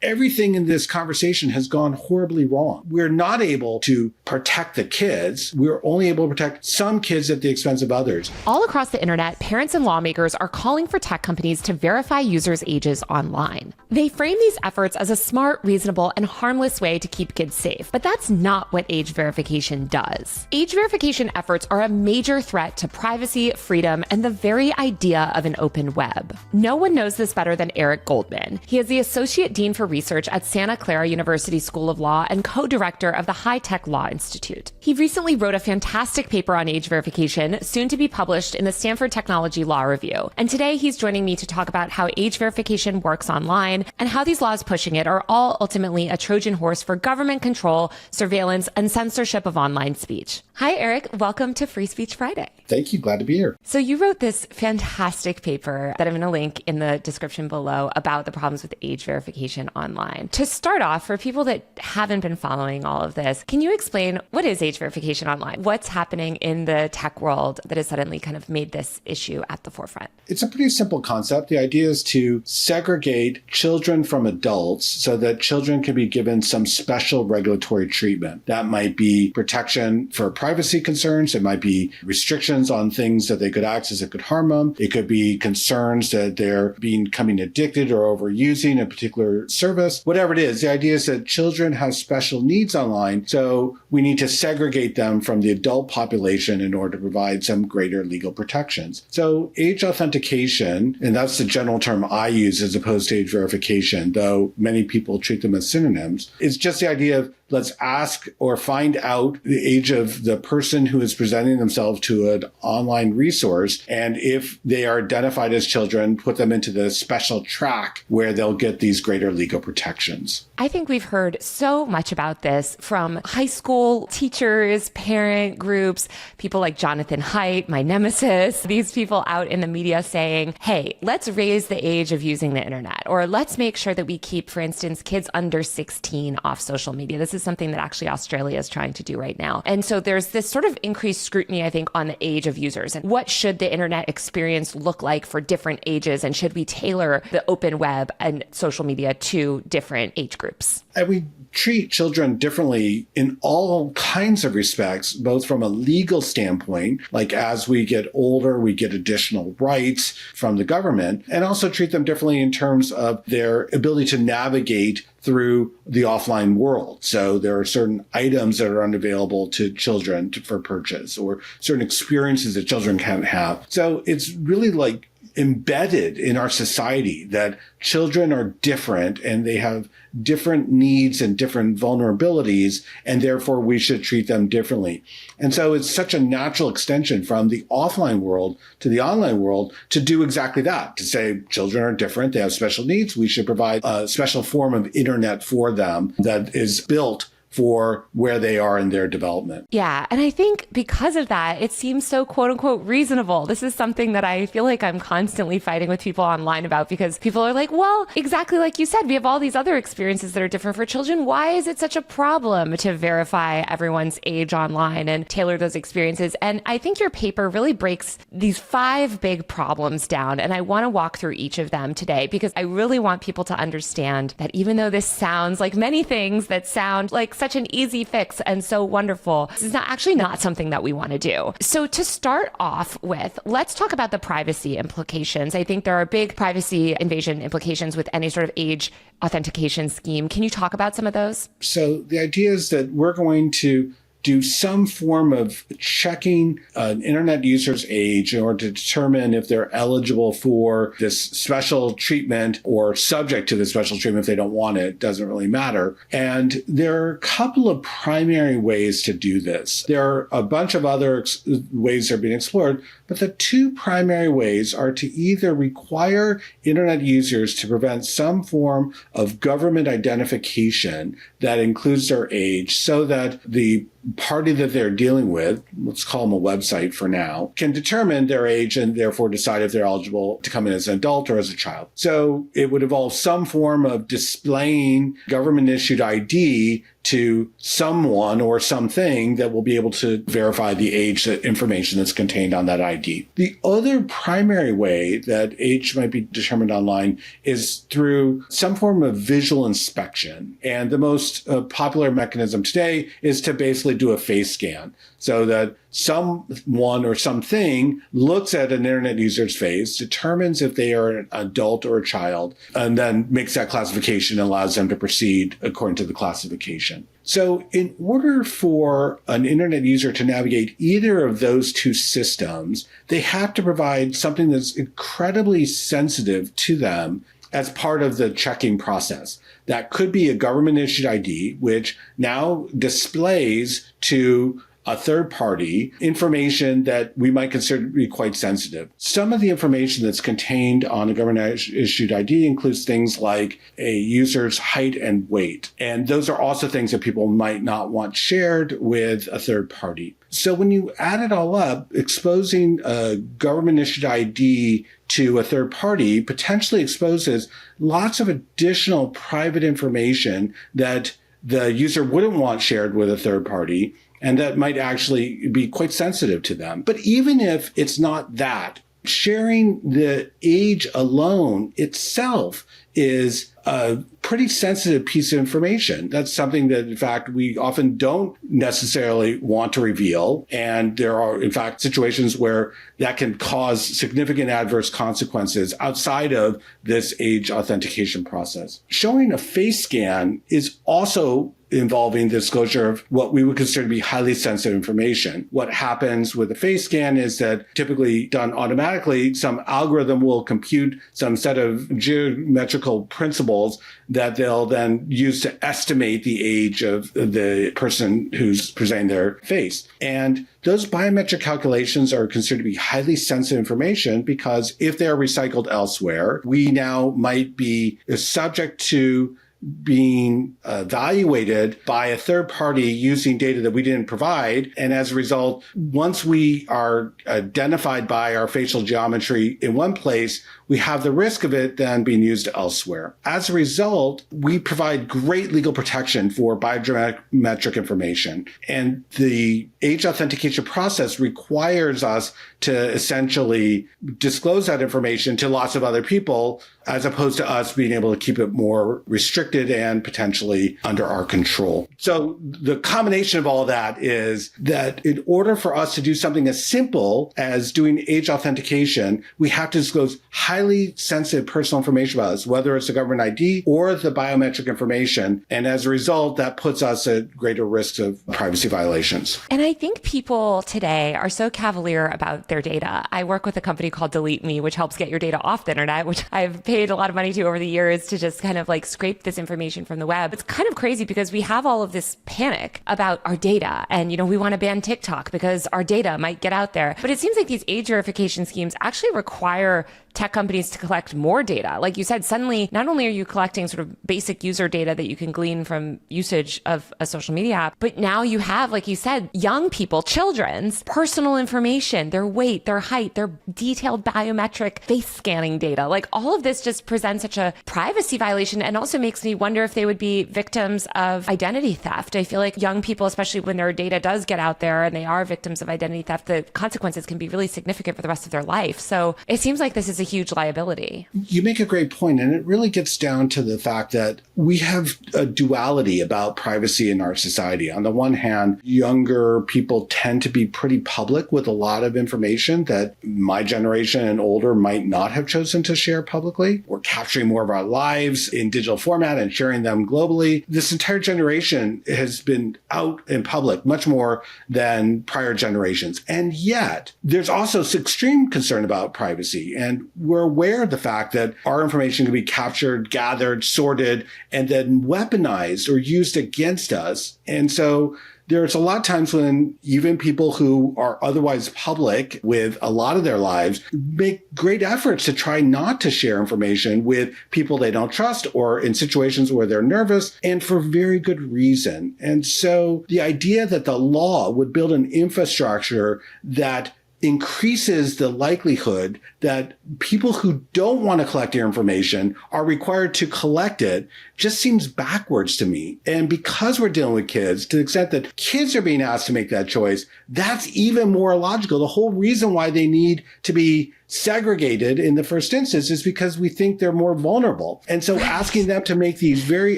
everything in this conversation has gone horribly wrong. We're not able to protect the kids. We're only able to protect some kids at the expense of others. All across the internet, parents and lawmakers are calling for tech companies to verify users' ages online. They frame these efforts as a smart, reasonable, and harmless way to keep kids safe. But that's not what age verification does. Age verification efforts are a major threat to privacy, freedom, and the very idea of an open web. No one knows this better than Eric Goldman. He is the Associate Dean for Research at Santa Clara University School of Law and co-director of the High Tech Law Institute. He recently wrote a fantastic paper on age verification, soon to be published in the Stanford Technology Law Review. And today he's joining me to talk about how age verification works online and how these laws pushing it are all ultimately a Trojan horse for government control, surveillance, and censorship of online speech. Hi, Eric. Welcome to Free Speech Friday. Thank you. Glad to be here. So you wrote this fantastic paper that I'm going to link in the description below about the problems with age verification online. To start off, for people that haven't been following all of this, can you explain what is age verification online? What's happening in the tech world that has suddenly kind of made this issue at the forefront? It's a pretty simple concept. The idea is to segregate children from adults so that children can be given some special regulatory treatment. That might be protection for privacy concerns. It might be restrictions on things that they could access that could harm them. It could be concerns that they're becoming addicted or overusing a particular service. Whatever it is, the idea is that children have special needs online, so we need to segregate them from the adult population in order to provide some greater legal protections. So age authentication, and that's the general term I use as opposed to age verification, though many people treat them as synonyms, is just the idea of let's ask or find out the age of the person who is presenting themselves to an online resource. And if they are identified as children, put them into the special track where they'll get these greater legal protections. I think we've heard so much about this from high school teachers, parent groups, people like Jonathan Haidt, my nemesis, these people out in the media saying, hey, let's raise the age of using the internet, or let's make sure that we keep, for instance, kids under 16 off social media. This is something that actually Australia is trying to do right now. And so there's this sort of increased scrutiny, I think, on the age of users and what should the internet experience look like for different ages, and should we tailor the open web and social media to different age groups? And we treat children differently in all kinds of respects, both from a legal standpoint, like as we get older, we get additional rights from the government, and also treat them differently in terms of their ability to navigate through the offline world. So there are certain items that are unavailable to children for purchase, or certain experiences that children can't have. So it's really like embedded in our society that children are different and they have different needs and different vulnerabilities, and therefore we should treat them differently. And so it's such a natural extension from the offline world to the online world to do exactly that, to say children are different, they have special needs, we should provide a special form of internet for them that is built for where they are in their development. Yeah. And I think because of that, it seems so quote unquote reasonable. This is something that I feel like I'm constantly fighting with people online about, because people are like, well, exactly like you said, we have all these other experiences that are different for children. Why is it such a problem to verify everyone's age online and tailor those experiences? And I think your paper really breaks these 5 big problems down. And I want to walk through each of them today, because I really want people to understand that even though this sounds like many things that sound like such an easy fix and so wonderful, this is actually not something that we want to do. So to start off with, let's talk about the privacy implications. I think there are big privacy invasion implications with any sort of age authentication scheme. Can you talk about some of those? So the idea is that we're going to do some form of checking an internet user's age in order to determine if they're eligible for this special treatment or subject to the special treatment if they don't want it. Doesn't really matter. And there are a couple of primary ways to do this. There are a bunch of other ways that are being explored, but the 2 primary ways are to either require internet users to prevent some form of government identification that includes their age, so that the party that they're dealing with, let's call them a website for now, can determine their age and therefore decide if they're eligible to come in as an adult or as a child. So it would involve some form of displaying government-issued ID to someone or something that will be able to verify the age information that's contained on that ID. The other primary way that age might be determined online is through some form of visual inspection. And the most popular mechanism today is to basically do a face scan so that someone or something looks at an internet user's face, determines if they are an adult or a child, and then makes that classification and allows them to proceed according to the classification. So in order for an internet user to navigate either of those two systems, they have to provide something that's incredibly sensitive to them as part of the checking process. That could be a government-issued ID, which now displays to a third party information that we might consider to be quite sensitive. Some of the information that's contained on a government-issued ID includes things like a user's height and weight. And those are also things that people might not want shared with a third party. So when you add it all up, exposing a government-issued ID to a third party potentially exposes lots of additional private information that the user wouldn't want shared with a third party, and that might actually be quite sensitive to them. But even if it's not that, sharing the age alone itself is a pretty sensitive piece of information. That's something that, in fact, we often don't necessarily want to reveal. And there are, in fact, situations where that can cause significant adverse consequences outside of this age authentication process. Showing a face scan is also involving the disclosure of what we would consider to be highly sensitive information. What happens with a face scan is that, typically done automatically, some algorithm will compute some set of geometrical principles that they'll then use to estimate the age of the person who's presenting their face. And those biometric calculations are considered to be highly sensitive information because if they're recycled elsewhere, we now might be subject to being evaluated by a third party using data that we didn't provide. And as a result, once we are identified by our facial geometry in one place, we have the risk of it then being used elsewhere. As a result, we provide great legal protection for biometric information. And the age authentication process requires us to essentially disclose that information to lots of other people, as opposed to us being able to keep it more restricted and potentially under our control. So the combination of all that is that in order for us to do something as simple as doing age authentication, we have to disclose highly sensitive personal information about us, whether it's the government ID or the biometric information. And as a result, that puts us at greater risks of privacy violations. And I think people today are so cavalier about their data. I work with a company called Delete Me, which helps get your data off the internet, which I've paid a lot of money to over the years to just kind of like scrape this information from the web. It's kind of crazy because we have all of this panic about our data and, we want to ban TikTok because our data might get out there. But it seems like these age verification schemes actually require tech companies to collect more data. Like you said, suddenly, not only are you collecting sort of basic user data that you can glean from usage of a social media app, but now you have, like you said, young people, children's personal information, their weight, their height, their detailed biometric face scanning data. Like all of this just presents such a privacy violation and also makes me wonder if they would be victims of identity theft. I feel like young people, especially when their data does get out there and they are victims of identity theft, the consequences can be really significant for the rest of their life. So it seems like this is a huge liability. You make a great point, and it really gets down to the fact that we have a duality about privacy in our society. On the one hand, younger people tend to be pretty public with a lot of information that my generation and older might not have chosen to share publicly. We're capturing more of our lives in digital format and sharing them globally. This entire generation has been out in public much more than prior generations. And yet, there's also extreme concern about privacy. And we're aware of the fact that our information can be captured, gathered, sorted, and then weaponized or used against us. And so there's a lot of times when even people who are otherwise public with a lot of their lives make great efforts to try not to share information with people they don't trust or in situations where they're nervous, and for very good reason. And so the idea that the law would build an infrastructure that increases the likelihood that people who don't want to collect your information are required to collect it just seems backwards to me. And because we're dealing with kids, to the extent that kids are being asked to make that choice, that's even more illogical. The whole reason why they need to be segregated in the first instance is because we think they're more vulnerable. And so asking them to make these very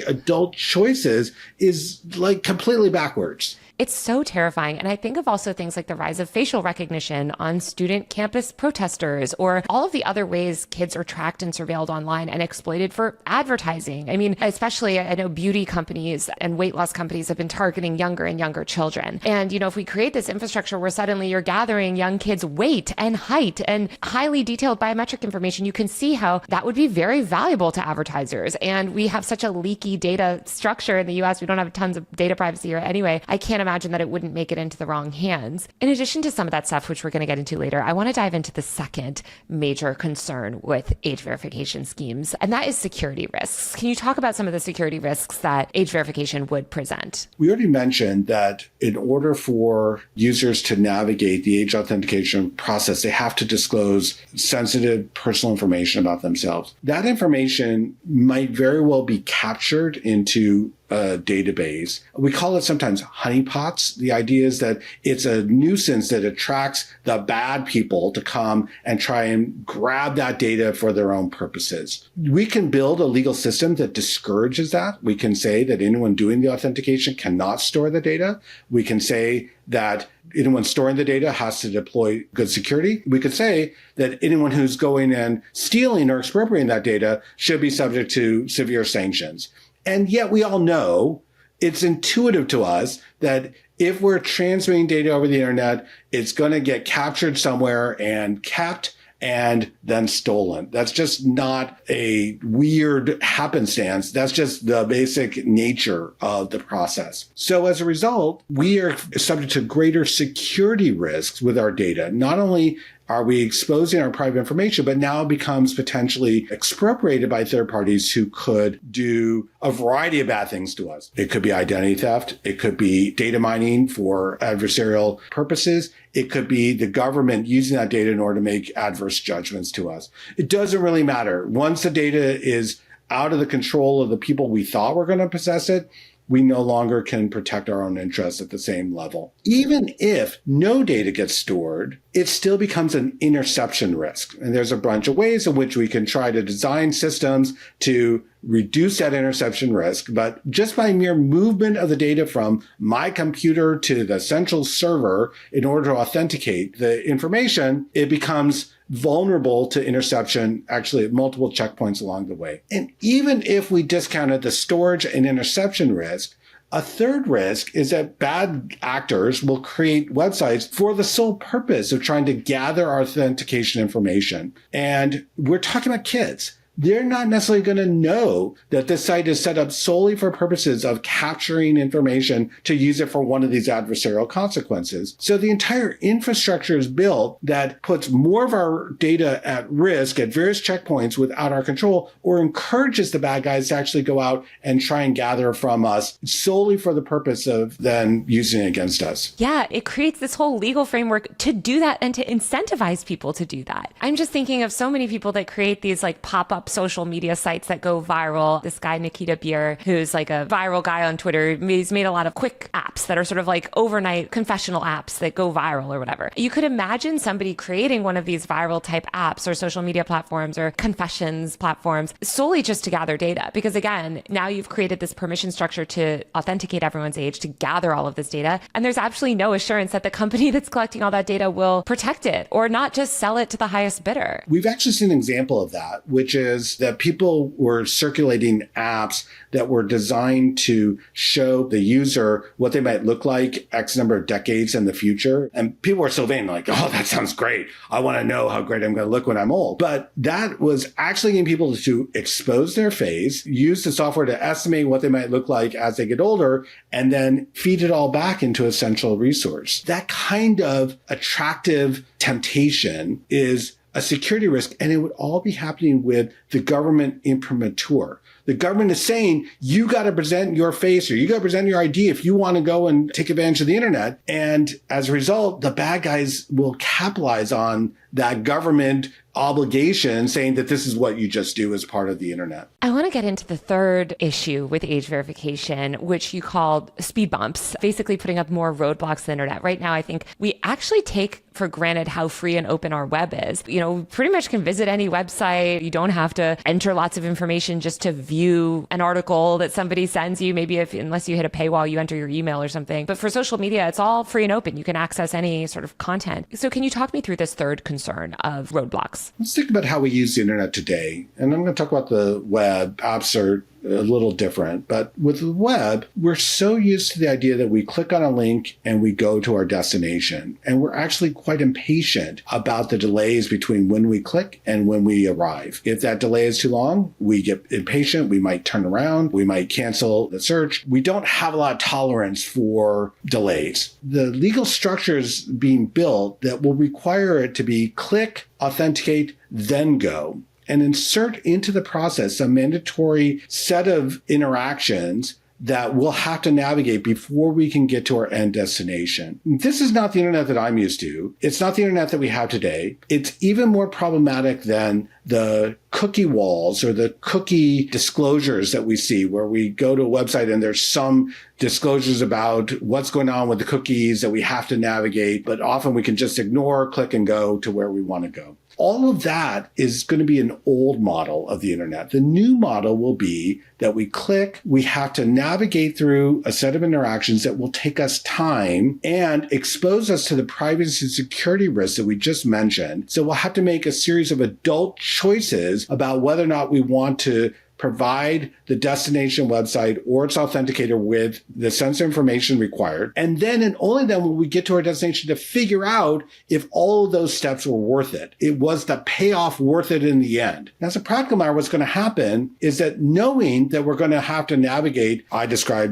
adult choices is like completely backwards. It's so terrifying. And I think of also things like the rise of facial recognition on student campus protesters, or all of the other ways kids are tracked and surveilled online and exploited for advertising. I mean, especially I know beauty companies and weight loss companies have been targeting younger and younger children. And, if we create this infrastructure where suddenly you're gathering young kids' weight and height and highly detailed biometric information, you can see how that would be very valuable to advertisers. And we have such a leaky data structure in the US. We don't have tons of data privacy here anyway. I can't imagine that it wouldn't make it into the wrong hands. In addition to some of that stuff, which we're going to get into later, I want to dive into the second major concern with age verification schemes, and that is security risks. Can you talk about some of the security risks that age verification would present? We already mentioned that in order for users to navigate the age authentication process, they have to disclose sensitive personal information about themselves. That information might very well be captured into a database. We call it sometimes honeypots. The idea is that it's a nuisance that attracts the bad people to come and try and grab that data for their own purposes. We can build a legal system that discourages that. We can say that anyone doing the authentication cannot store the data. We can say that anyone storing the data has to deploy good security. We could say that anyone who's going and stealing or expropriating that data should be subject to severe sanctions. And yet we all know, it's intuitive to us that if we're transmitting data over the internet, it's going to get captured somewhere and kept and then stolen. That's just not a weird happenstance. That's just the basic nature of the process. So as a result, we are subject to greater security risks with our data. Not only are we exposing our private information, but now it becomes potentially expropriated by third parties who could do a variety of bad things to us. It could be identity theft. It could be data mining for adversarial purposes. It could be the government using that data in order to make adverse judgments to us. It doesn't really matter. Once the data is out of the control of the people we thought were going to possess it, we no longer can protect our own interests at the same level. Even if no data gets stored, it still becomes an interception risk. And there's a bunch of ways in which we can try to design systems to reduce that interception risk. But just by mere movement of the data from my computer to the central server in order to authenticate the information, it becomes vulnerable to interception actually at multiple checkpoints along the way. And even if we discounted the storage and interception risk, a third risk is that bad actors will create websites for the sole purpose of trying to gather our authentication information. And we're talking about kids. They're not necessarily going to know that this site is set up solely for purposes of capturing information to use it for one of these adversarial consequences. So the entire infrastructure is built that puts more of our data at risk at various checkpoints without our control, or encourages the bad guys to actually go out and try and gather from us solely for the purpose of then using it against us. Yeah, it creates this whole legal framework to do that and to incentivize people to do that. I'm just thinking of so many people that create these like pop-up social media sites that go viral. This guy, Nikita Beer, who's like a viral guy on Twitter, he's made a lot of quick apps that are sort of like overnight confessional apps that go viral or whatever. You could imagine somebody creating one of these viral type apps or social media platforms or confessions platforms solely just to gather data. Because again, now you've created this permission structure to authenticate everyone's age, to gather all of this data. And there's absolutely no assurance that the company that's collecting all that data will protect it or not just sell it to the highest bidder. We've actually seen an example of that, which is that people were circulating apps that were designed to show the user what they might look like X number of decades in the future. And people were so vain, like, oh, that sounds great. I want to know how great I'm going to look when I'm old. But that was actually getting people to expose their face, use the software to estimate what they might look like as they get older, and then feed it all back into a central resource. That kind of attractive temptation is a security risk, and it would all be happening with the government imprimatur. The government is saying, you got to present your face or you got to present your ID if you want to go and take advantage of the internet. And as a result, the bad guys will capitalize on that government obligation saying that this is what you just do as part of the internet. I want to get into the third issue with age verification, which you called speed bumps, basically putting up more roadblocks to the internet. Right now, I think we actually take for granted how free and open our web is. You know, we pretty much can visit any website. You don't have to enter lots of information just to view an article that somebody sends you, maybe unless you hit a paywall, you enter your email or something. But for social media, it's all free and open. You can access any sort of content. So can you talk me through this third concern of roadblocks? Let's think about how we use the internet today. And I'm going to talk about the web. Apps are a little different. But with the web, we're so used to the idea that we click on a link and we go to our destination. And we're actually quite impatient about the delays between when we click and when we arrive. If that delay is too long, we get impatient. We might turn around. We might cancel the search. We don't have a lot of tolerance for delays. The legal structure is being built that will require it to be click, authenticate, then go, and insert into the process a mandatory set of interactions that we'll have to navigate before we can get to our end destination. This is not the internet that I'm used to. It's not the internet that we have today. It's even more problematic than the cookie walls or the cookie disclosures that we see, where we go to a website and there's some disclosures about what's going on with the cookies that we have to navigate, but often we can just ignore, click, and go to where we want to go. All of that is going to be an old model of the internet. The new model will be that we click, we have to navigate through a set of interactions that will take us time and expose us to the privacy and security risks that we just mentioned. So we'll have to make a series of adult choices about whether or not we want to provide the destination website or its authenticator with the sensitive information required. And then and only then will we get to our destination to figure out if all of those steps were worth it. It was the payoff worth it in the end. Now, as a practical matter, what's going to happen is that knowing that we're going to have to navigate,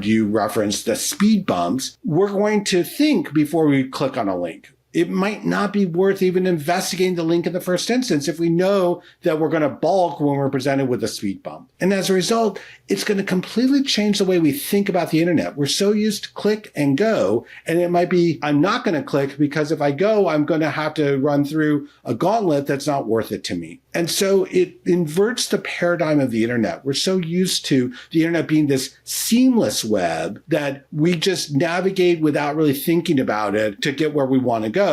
you referenced the speed bumps, we're going to think before we click on a link. It might not be worth even investigating the link in the first instance if we know that we're going to balk when we're presented with a speed bump. And as a result, it's going to completely change the way we think about the internet. We're so used to click and go, and it might be, I'm not going to click because if I go, I'm going to have to run through a gauntlet that's not worth it to me. And so it inverts the paradigm of the internet. We're so used to the internet being this seamless web that we just navigate without really thinking about it to get where we want to go.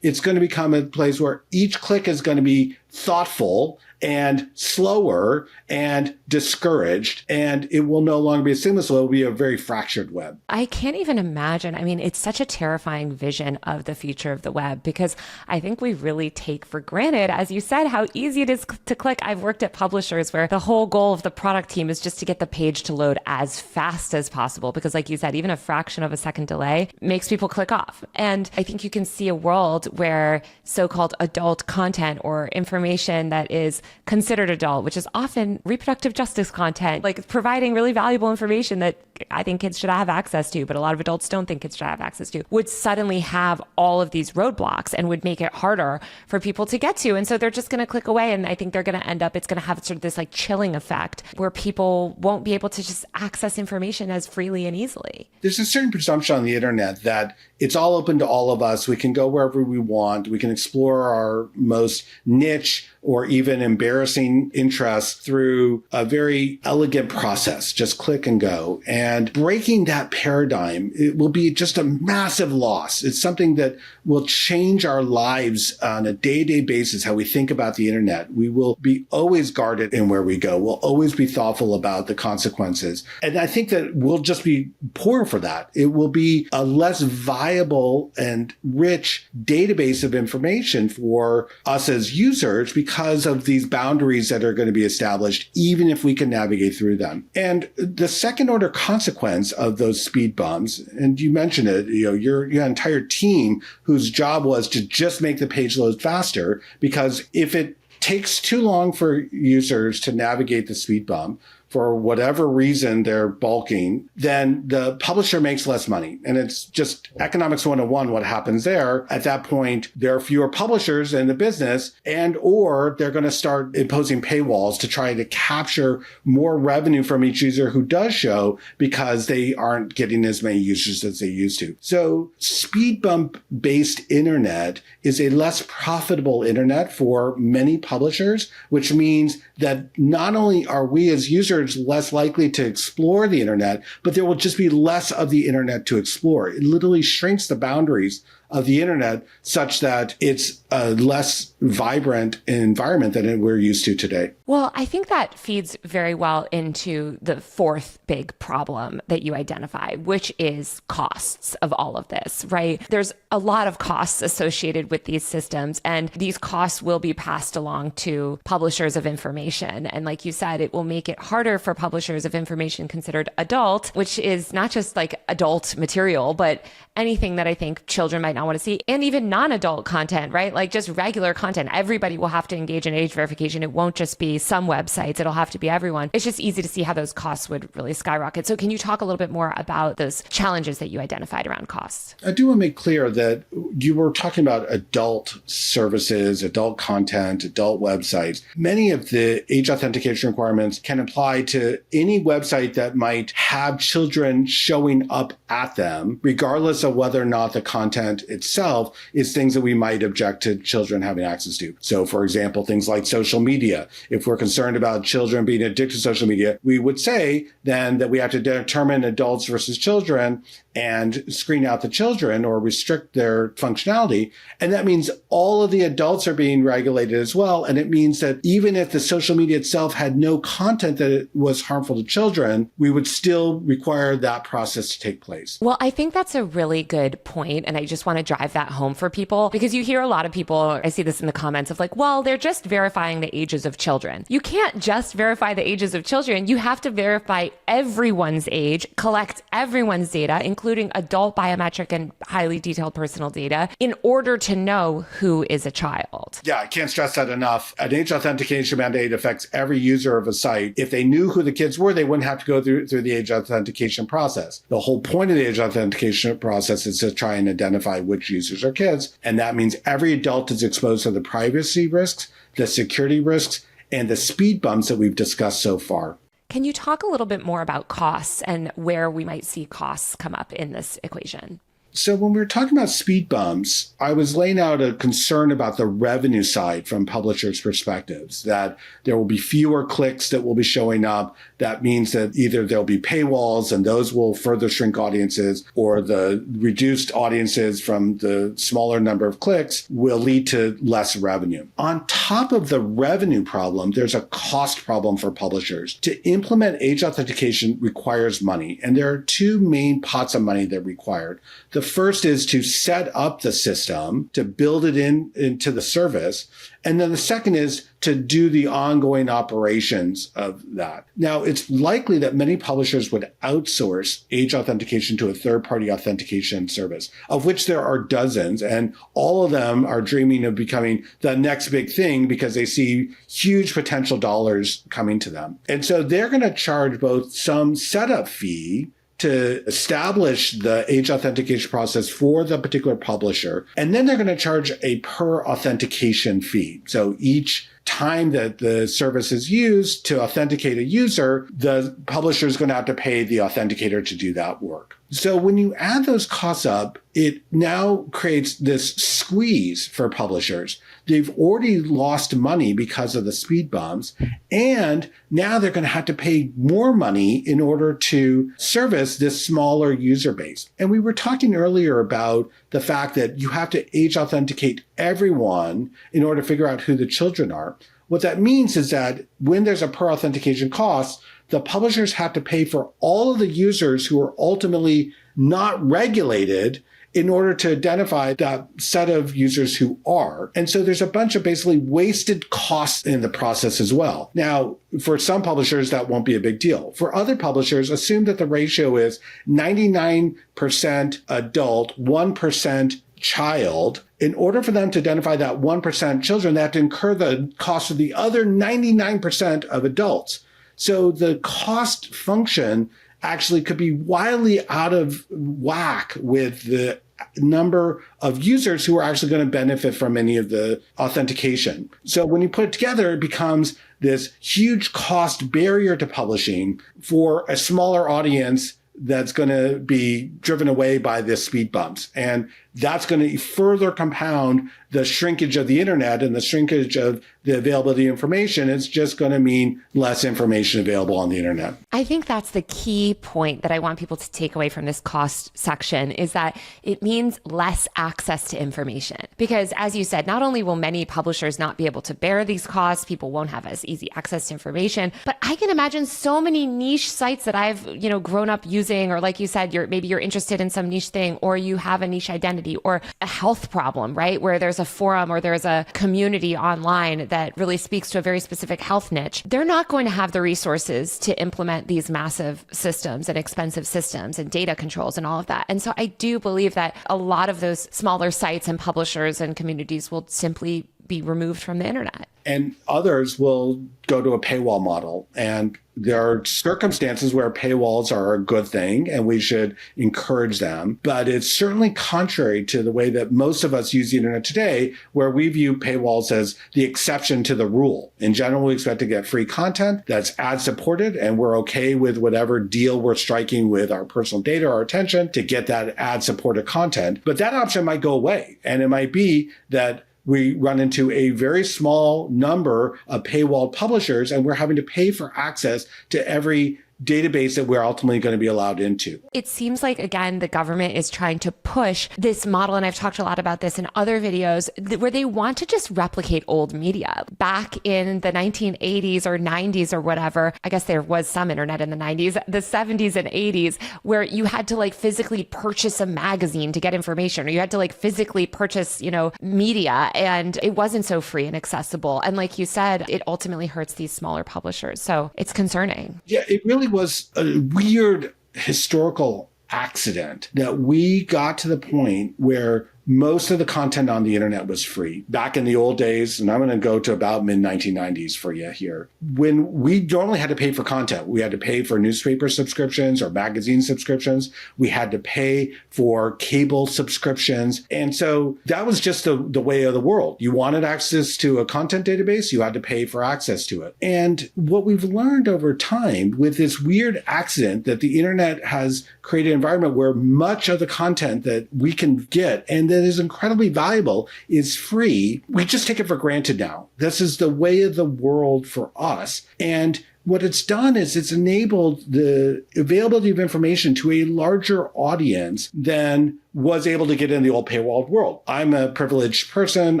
It's going to become a place where each click is going to be thoughtful and slower and discouraged, and it will no longer be a seamless web. It will be a very fractured web. I can't even imagine. I mean, it's such a terrifying vision of the future of the web because I think we really take for granted, as you said, how easy it is to click. I've worked at publishers where the whole goal of the product team is just to get the page to load as fast as possible because, like you said, even a fraction of a second delay makes people click off. And I think you can see a world where so-called adult content or information that is considered adult, which is often reproductive justice content, like providing really valuable information that I think kids should have access to, but a lot of adults don't think kids should have access to, would suddenly have all of these roadblocks and would make it harder for people to get to. And so they're just going to click away. And I think they're going to end up, it's going to have sort of this like chilling effect where people won't be able to just access information as freely and easily. There's a certain presumption on the internet that it's all open to all of us. We can go wherever we want. We can explore our most niche or even embarrassing interests through a very elegant process. Just click and go. And breaking that paradigm, it will be just a massive loss. It's something that will change our lives on a day-to-day basis, how we think about the internet. We will be always guarded in where we go. We'll always be thoughtful about the consequences. And I think that we'll just be poor for that. It will be a less viable and rich database of information for us as users because of these boundaries that are going to be established, even if we can navigate through them. And the second order consequence of those speed bumps, and you mentioned it, your entire team whose job was to just make the page load faster, because if it takes too long for users to navigate the speed bump, for whatever reason they're bulking, then the publisher makes less money. And it's just economics 101 what happens there. At that point, there are fewer publishers in the business, and or they're going to start imposing paywalls to try to capture more revenue from each user who does show, because they aren't getting as many users as they used to. So speed bump based internet is a less profitable internet for many publishers, which means that not only are we as users less likely to explore the internet, but there will just be less of the internet to explore. It literally shrinks the boundaries of the internet such that it's a less vibrant environment than we're used to today. Well, I think that feeds very well into the fourth big problem that you identify, which is costs of all of this, right? There's a lot of costs associated with these systems, and these costs will be passed along to publishers of information. And like you said, it will make it harder for publishers of information considered adult, which is not just like adult material, but anything that I think children might not want to see, and even non-adult content, right? Like just regular content. Everybody will have to engage in age verification. It won't just be some websites. It'll have to be everyone. It's just easy to see how those costs would really skyrocket. So can you talk a little bit more about those challenges that you identified around costs? I do want to make clear that you were talking about adult services, adult content, adult websites. Many of the age authentication requirements can apply to any website that might have children showing up at them, regardless of whether or not the content itself is things that we might object to children having access to. So, for example, things like social media. If we're concerned about children being addicted to social media, we would say then that we have to determine adults versus children and screen out the children or restrict their functionality. And that means all of the adults are being regulated as well. And it means that even if the social media itself had no content that it was harmful to children, we would still require that process to take place. Well, I think that's a really good point, and I just want to drive that home for people, because you hear a lot of people, I see this in the comments of like, well, they're just verifying the ages of children. You can't just verify the ages of children. You have to verify everyone's age, collect everyone's data, including adult biometric and highly detailed personal data, in order to know who is a child. Yeah, I can't stress that enough. An age authentication mandate affects every user of a site. If they knew who the kids were, they wouldn't have to go through the age authentication process. The whole point of the age authentication process is to try and identify which users are kids. And that means every adult is exposed to the privacy risks, the security risks, and the speed bumps that we've discussed so far. Can you talk a little bit more about costs and where we might see costs come up in this equation? So when we were talking about speed bumps, I was laying out a concern about the revenue side from publishers' perspectives, that there will be fewer clicks that will be showing up. That means that either there'll be paywalls and those will further shrink audiences, or the reduced audiences from the smaller number of clicks will lead to less revenue. On top of the revenue problem, there's a cost problem for publishers. To implement age authentication requires money, and there are two main pots of money that are required. The first is to set up the system, to build it into the service. And then the second is to do the ongoing operations of that. Now, it's likely that many publishers would outsource age authentication to a third-party authentication service, of which there are dozens, and all of them are dreaming of becoming the next big thing because they see huge potential dollars coming to them. And so they're going to charge both some setup fee to establish the age authentication process for the particular publisher. And then they're going to charge a per authentication fee. So each time that the service is used to authenticate a user, the publisher is going to have to pay the authenticator to do that work. So when you add those costs up, it now creates this squeeze for publishers. They've already lost money because of the speed bumps, and now they're going to have to pay more money in order to service this smaller user base. And we were talking earlier about the fact that you have to age authenticate everyone in order to figure out who the children are. What that means is that when there's a per authentication cost, the publishers have to pay for all of the users who are ultimately not regulated in order to identify that set of users who are. And so there's a bunch of basically wasted costs in the process as well. Now, for some publishers, that won't be a big deal. For other publishers, assume that the ratio is 99% adult, 1% child. In order for them to identify that 1% children, they have to incur the cost of the other 99% of adults. So the cost function actually could be wildly out of whack with the number of users who are actually going to benefit from any of the authentication. So when you put it together, it becomes this huge cost barrier to publishing for a smaller audience that's going to be driven away by the speed bumps. And that's going to further compound the shrinkage of the internet and the shrinkage of the availability of information. It's just going to mean less information available on the internet. I think that's the key point that I want people to take away from this cost section is that it means less access to information. Because as you said, not only will many publishers not be able to bear these costs, people won't have as easy access to information, but I can imagine so many niche sites that I've, grown up using, or like you said, maybe you're interested in some niche thing, or you have a niche identity or a health problem, right? Where there's a forum or there's a community online that really speaks to a very specific health niche. They're not going to have the resources to implement these massive systems and expensive systems and data controls and all of that. And so I do believe that a lot of those smaller sites and publishers and communities will simply be removed from the internet. And others will go to a paywall model. And there are circumstances where paywalls are a good thing and we should encourage them. But it's certainly contrary to the way that most of us use the internet today, where we view paywalls as the exception to the rule. In general, we expect to get free content that's ad supported, and we're okay with whatever deal we're striking with our personal data or attention to get that ad supported content. But that option might go away. And it might be that we run into a very small number of paywalled publishers, and we're having to pay for access to every database that we're ultimately going to be allowed into. It seems like, again, the government is trying to push this model, and I've talked a lot about this in other videos, where they want to just replicate old media. Back in the 1980s or 90s or whatever, I guess there was some internet in the 90s, the 70s and 80s, where you had to physically purchase a magazine to get information, or you had to physically purchase, media, and it wasn't so free and accessible. And like you said, it ultimately hurts these smaller publishers. So it's concerning. Yeah, it really was a weird historical accident that we got to the point where most of the content on the internet was free. Back in the old days, and I'm going to go to about mid-1990s for you here, when we normally had to pay for content. We had to pay for newspaper subscriptions or magazine subscriptions. We had to pay for cable subscriptions. And so that was just the way of the world. You wanted access to a content database, you had to pay for access to it. And what we've learned over time with this weird accident that the internet has created an environment where much of the content that we can get and that is incredibly valuable is free. We just take it for granted now. This is the way of the world for us. And what it's done is it's enabled the availability of information to a larger audience than was able to get in the old paywalled world. I'm a privileged person.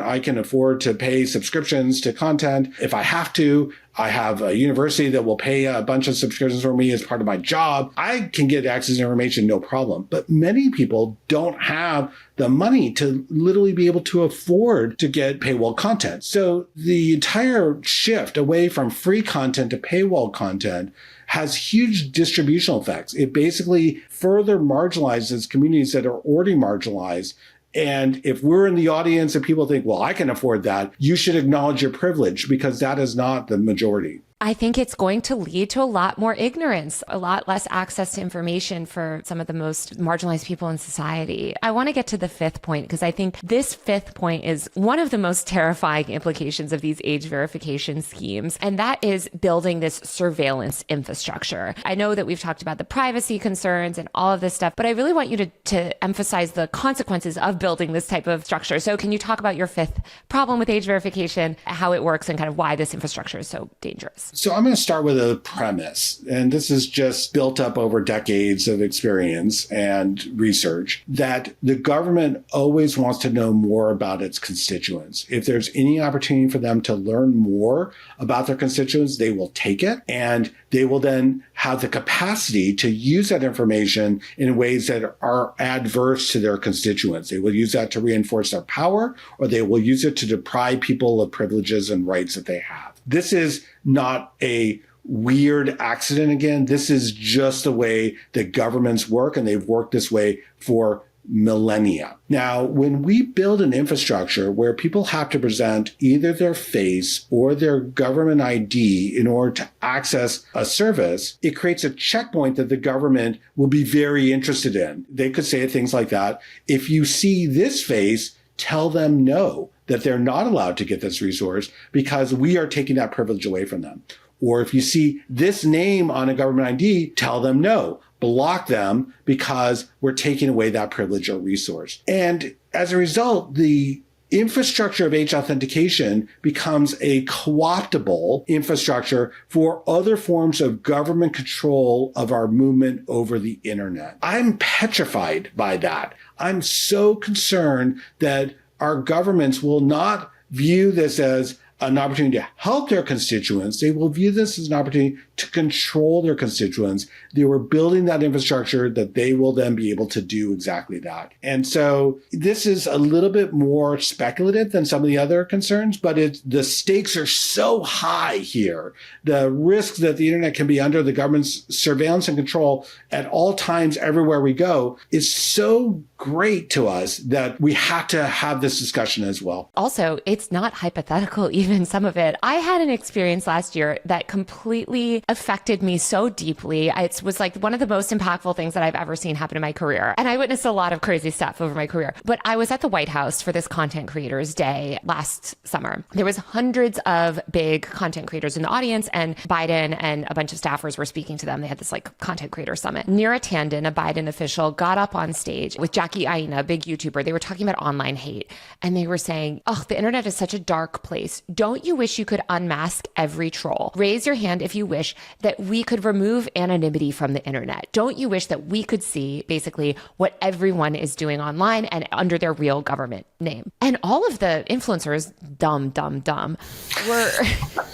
I can afford to pay subscriptions to content. If I have to, I have a university that will pay a bunch of subscriptions for me as part of my job. I can get access to information, no problem. But many people don't have the money to literally be able to afford to get paywall content. So the entire shift away from free content to paywall content has huge distributional effects. It basically further marginalizes communities that are already marginalized. And if we're in the audience and people think, well, I can afford that, you should acknowledge your privilege, because that is not the majority. I think it's going to lead to a lot more ignorance, a lot less access to information for some of the most marginalized people in society. I want to get to the fifth point, because I think this fifth point is one of the most terrifying implications of these age verification schemes, and that is building this surveillance infrastructure. I know that we've talked about the privacy concerns and all of this stuff, but I really want you to emphasize the consequences of building this type of structure. So can you talk about your fifth problem with age verification, how it works, and kind of why this infrastructure is so dangerous? So I'm going to start with a premise, and this is just built up over decades of experience and research, that the government always wants to know more about its constituents. If there's any opportunity for them to learn more about their constituents, they will take it, and they will then have the capacity to use that information in ways that are adverse to their constituents. They will use that to reinforce their power, or they will use it to deprive people of privileges and rights that they have. This is not a weird accident again. This is just the way that governments work, and they've worked this way for millennia. Now, when we build an infrastructure where people have to present either their face or their government ID in order to access a service, it creates a checkpoint that the government will be very interested in. They could say things like that. If you see this face, tell them no, that they're not allowed to get this resource because we are taking that privilege away from them. Or if you see this name on a government ID, tell them no, block them because we're taking away that privilege or resource. And as a result, the infrastructure of age authentication becomes a co-optable infrastructure for other forms of government control of our movement over the internet. I'm petrified by that. I'm so concerned that our governments will not view this as an opportunity to help their constituents. They will view this as an opportunity to control their constituents. They were building that infrastructure that they will then be able to do exactly that. And so this is a little bit more speculative than some of the other concerns, but the stakes are so high here. The risk that the internet can be under the government's surveillance and control at all times, everywhere we go, is so great to us that we have to have this discussion as well. Also, it's not hypothetical, even some of it. I had an experience last year that completely affected me so deeply. It was like one of the most impactful things that I've ever seen happen in my career. And I witnessed a lot of crazy stuff over my career. But I was at the White House for this Content Creators Day last summer. There was hundreds of big content creators in the audience, and Biden and a bunch of staffers were speaking to them. They had this like content creator summit. Neera Tanden, a Biden official, got up on stage with Jackie Aina, a big YouTuber. They were talking about online hate. And they were saying, oh, the internet is such a dark place. Don't you wish you could unmask every troll? Raise your hand if you wish that we could remove anonymity from the internet. Don't you wish that we could see basically what everyone is doing online and under their real government name? And all of the influencers, dumb, were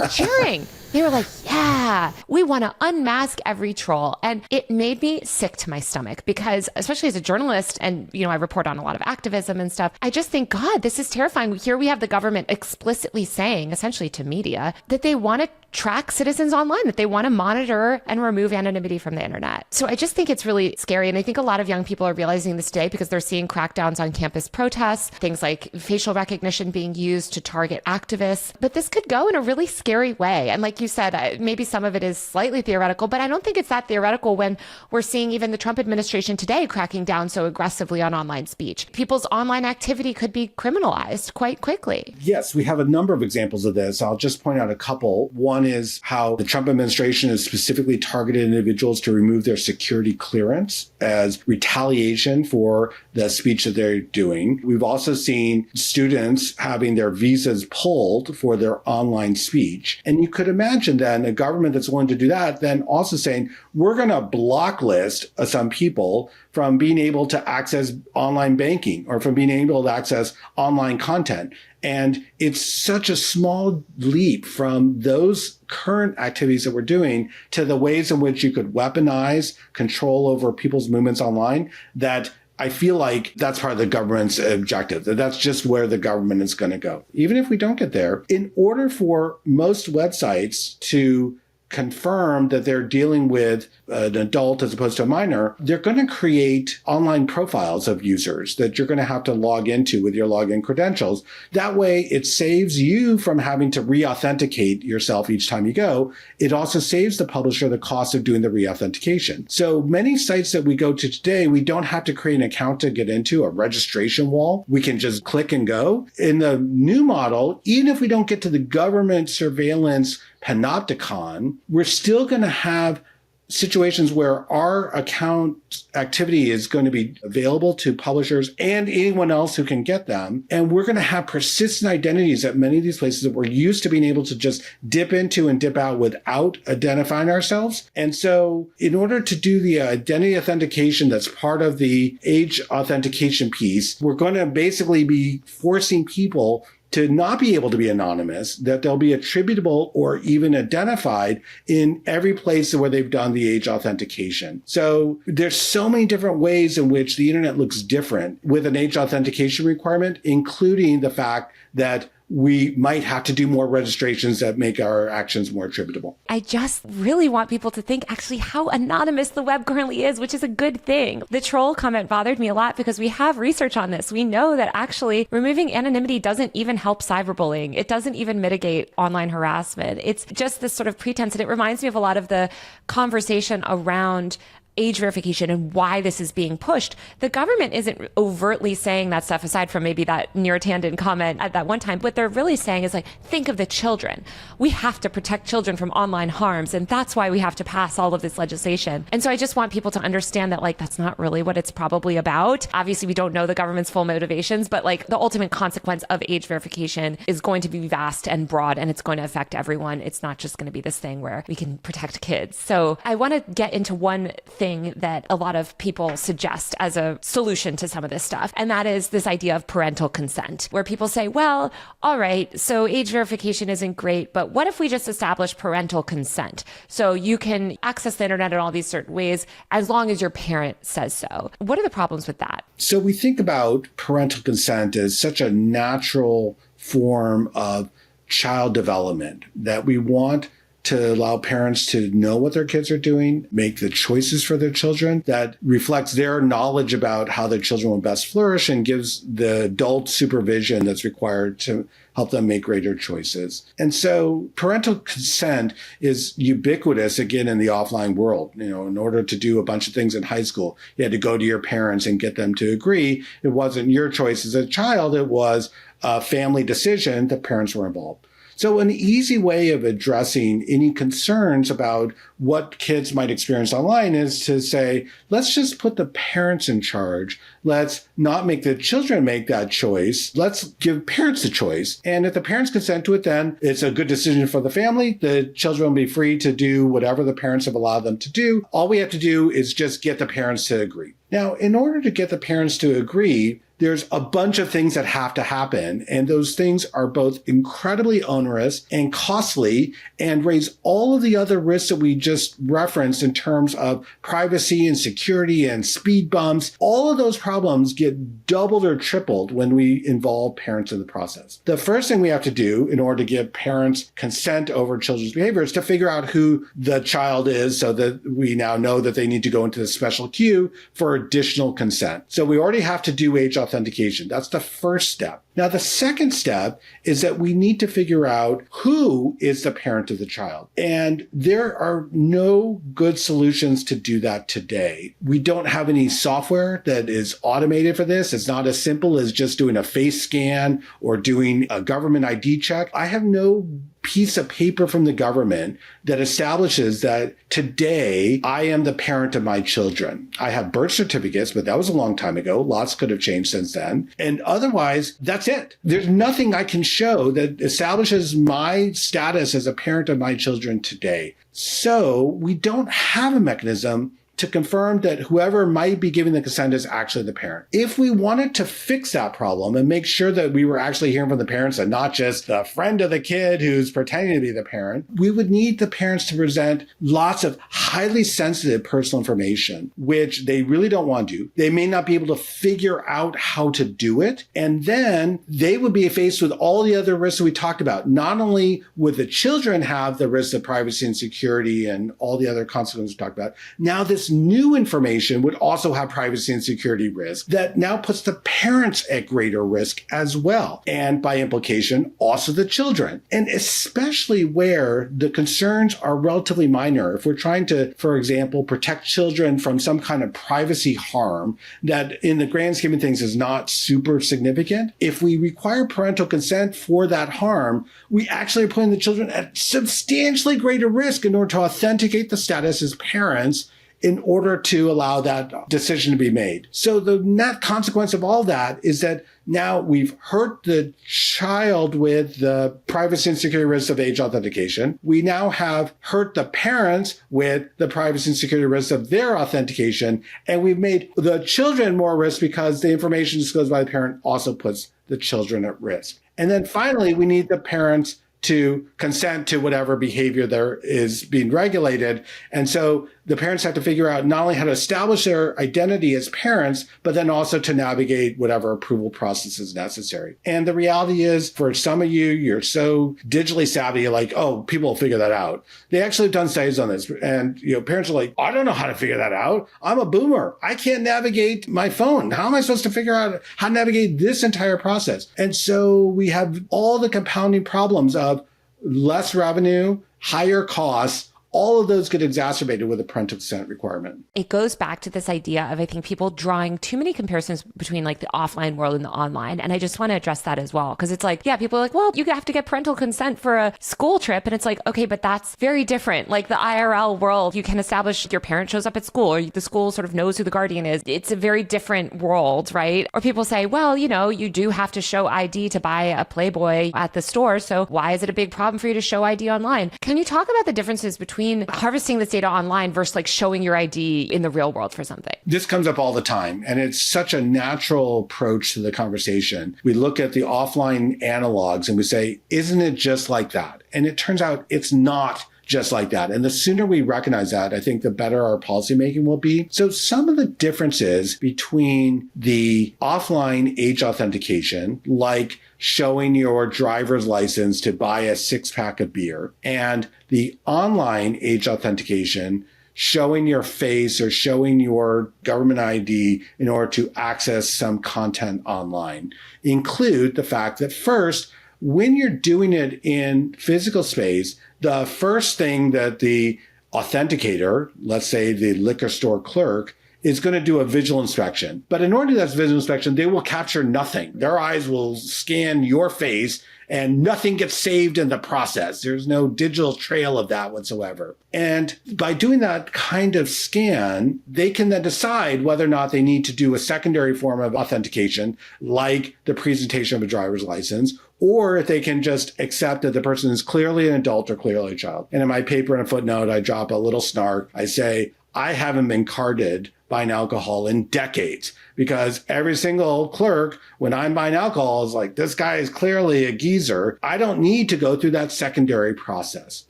cheering. They were like, yeah, we want to unmask every troll. And it made me sick to my stomach because, especially as a journalist, and, I report on a lot of activism and stuff, I just think, God, this is terrifying. Here we have the government explicitly saying, essentially to media, that they want to track citizens online, that they want to monitor and remove anonymity from the internet. So I just think it's really scary. And I think a lot of young people are realizing this today because they're seeing crackdowns on campus protests, things like facial recognition being used to target activists. But this could go in a really scary way. And like you said, maybe some of it is slightly theoretical, but I don't think it's that theoretical when we're seeing even the Trump administration today cracking down so aggressively on online speech. People's online activity could be criminalized quite quickly. Yes, we have a number of examples of this. I'll just point out a couple. One is how the Trump administration has specifically targeted individuals to remove their security clearance as retaliation for the speech that they're doing. We've also seen students having their visas pulled for their online speech. And you could imagine then a government that's willing to do that, then also saying, we're going to blocklist some people from being able to access online banking or from being able to access online content. And it's such a small leap from those current activities that we're doing to the ways in which you could weaponize control over people's movements online that I feel like that's part of the government's objective, that that's just where the government is going to go. Even if we don't get there, in order for most websites to confirm that they're dealing with an adult as opposed to a minor, they're going to create online profiles of users that you're going to have to log into with your login credentials. That way, it saves you from having to re-authenticate yourself each time you go. It also saves the publisher the cost of doing the re-authentication. So many sites that we go to today, we don't have to create an account to get into a registration wall. We can just click and go. In the new model, even if we don't get to the government surveillance panopticon, we're still going to have situations where our account activity is going to be available to publishers and anyone else who can get them. And we're going to have persistent identities at many of these places that we're used to being able to just dip into and dip out without identifying ourselves. And so in order to do the identity authentication that's part of the age authentication piece, we're going to basically be forcing people to not be able to be anonymous, that they'll be attributable or even identified in every place where they've done the age authentication. So there's so many different ways in which the internet looks different with an age authentication requirement, including the fact that we might have to do more registrations that make our actions more attributable. I just really want people to think actually how anonymous the web currently is, which is a good thing. The troll comment bothered me a lot because we have research on this. We know that actually removing anonymity doesn't even help cyberbullying. It doesn't even mitigate online harassment. It's just this sort of pretense. And it reminds me of a lot of the conversation around age verification and why this is being pushed. The government isn't overtly saying that stuff, aside from maybe that near tangent comment at that one time. What they're really saying is like, think of the children. We have to protect children from online harms. And that's why we have to pass all of this legislation. And so I just want people to understand that like, that's not really what it's probably about. Obviously, we don't know the government's full motivations, but like the ultimate consequence of age verification is going to be vast and broad, and it's going to affect everyone. It's not just going to be this thing where we can protect kids. So I want to get into one thing that a lot of people suggest as a solution to some of this stuff. And that is this idea of parental consent, where people say, well, all right, so age verification isn't great, but what if we just establish parental consent? So you can access the internet in all these certain ways as long as your parent says so. What are the problems with that? So we think about parental consent as such a natural form of child development that we want to allow parents to know what their kids are doing, make the choices for their children that reflects their knowledge about how their children will best flourish and gives the adult supervision that's required to help them make greater choices. And so parental consent is ubiquitous again in the offline world. You know, in order to do a bunch of things in high school, you had to go to your parents and get them to agree. It wasn't your choice as a child. It was a family decision that parents were involved. So an easy way of addressing any concerns about what kids might experience online is to say, let's just put the parents in charge. Let's not make the children make that choice. Let's give parents the choice. And if the parents consent to it, then it's a good decision for the family. The children will be free to do whatever the parents have allowed them to do. All we have to do is just get the parents to agree. Now, in order to get the parents to agree, there's a bunch of things that have to happen. And those things are both incredibly onerous and costly and raise all of the other risks that we just referenced in terms of privacy and security and speed bumps. All of those problems get doubled or tripled when we involve parents in the process. The first thing we have to do in order to give parents consent over children's behavior is to figure out who the child is so that we now know that they need to go into the special queue for additional consent. So we already have to do age authentication. That's the first step. Now, the second step is that we need to figure out who is the parent of the child. And there are no good solutions to do that today. We don't have any software that is automated for this. It's not as simple as just doing a face scan or doing a government ID check. I have no piece of paper from the government that establishes that today I am the parent of my children. I have birth certificates, but that was a long time ago. Lots could have changed since then. And otherwise, that's it. There's nothing I can show that establishes my status as a parent of my children today. So we don't have a mechanism to confirm that whoever might be giving the consent is actually the parent. If we wanted to fix that problem and make sure that we were actually hearing from the parents and not just the friend of the kid who's pretending to be the parent, we would need the parents to present lots of highly sensitive personal information, which they really don't want to do. They may not be able to figure out how to do it. And then they would be faced with all the other risks that we talked about. Not only would the children have the risks of privacy and security and all the other consequences we talked about, now this new information would also have privacy and security risk that now puts the parents at greater risk as well. And by implication, also the children. And especially where the concerns are relatively minor. If we're trying to, for example, protect children from some kind of privacy harm that in the grand scheme of things is not super significant, if we require parental consent for that harm, we actually are putting the children at substantially greater risk in order to authenticate the status as parents in order to allow that decision to be made. So the net consequence of all that is that now we've hurt the child with the privacy and security risks of age authentication. We now have hurt the parents with the privacy and security risks of their authentication. And we've made the children more risk because the information disclosed by the parent also puts the children at risk. And then finally, we need the parents to consent to whatever behavior there is being regulated. And so the parents have to figure out not only how to establish their identity as parents, but then also to navigate whatever approval process is necessary. And the reality is, for some of you, you're so digitally savvy, you're like, oh, people will figure that out. They actually have done studies on this. And, parents are like, I don't know how to figure that out. I'm a boomer. I can't navigate my phone. How am I supposed to figure out how to navigate this entire process? And so we have all the compounding problems of less revenue, higher costs. All of those get exacerbated with a parental consent requirement. It goes back to this idea of, I think, people drawing too many comparisons between like the offline world and the online. And I just want to address that as well. Because it's like, yeah, people are like, well, you have to get parental consent for a school trip. And it's like, okay, but that's very different. Like the IRL world, you can establish your parent shows up at school or the school sort of knows who the guardian is. It's a very different world, right? Or people say, well, you do have to show ID to buy a Playboy at the store. So why is it a big problem for you to show ID online? Can you talk about the differences between harvesting this data online versus like showing your ID in the real world for something? This comes up all the time, and it's such a natural approach to the conversation. We look at the offline analogs and we say, isn't it just like that? And it turns out it's not just like that. And the sooner we recognize that, I think the better our policymaking will be. So some of the differences between the offline age authentication, like showing your driver's license to buy a 6-pack of beer, and the online age authentication, showing your face or showing your government ID in order to access some content online, include the fact that first, when you're doing it in physical space, the first thing that the authenticator, let's say the liquor store clerk, is going to do a visual inspection. But in order to do that visual inspection, they will capture nothing. Their eyes will scan your face and nothing gets saved in the process. There's no digital trail of that whatsoever. And by doing that kind of scan, they can then decide whether or not they need to do a secondary form of authentication, like the presentation of a driver's license, or if they can just accept that the person is clearly an adult or clearly a child. And in my paper in a footnote, I drop a little snark. I say, I haven't been carded buying alcohol in decades, because every single clerk, when I'm buying alcohol, is like, this guy is clearly a geezer. I don't need to go through that secondary process.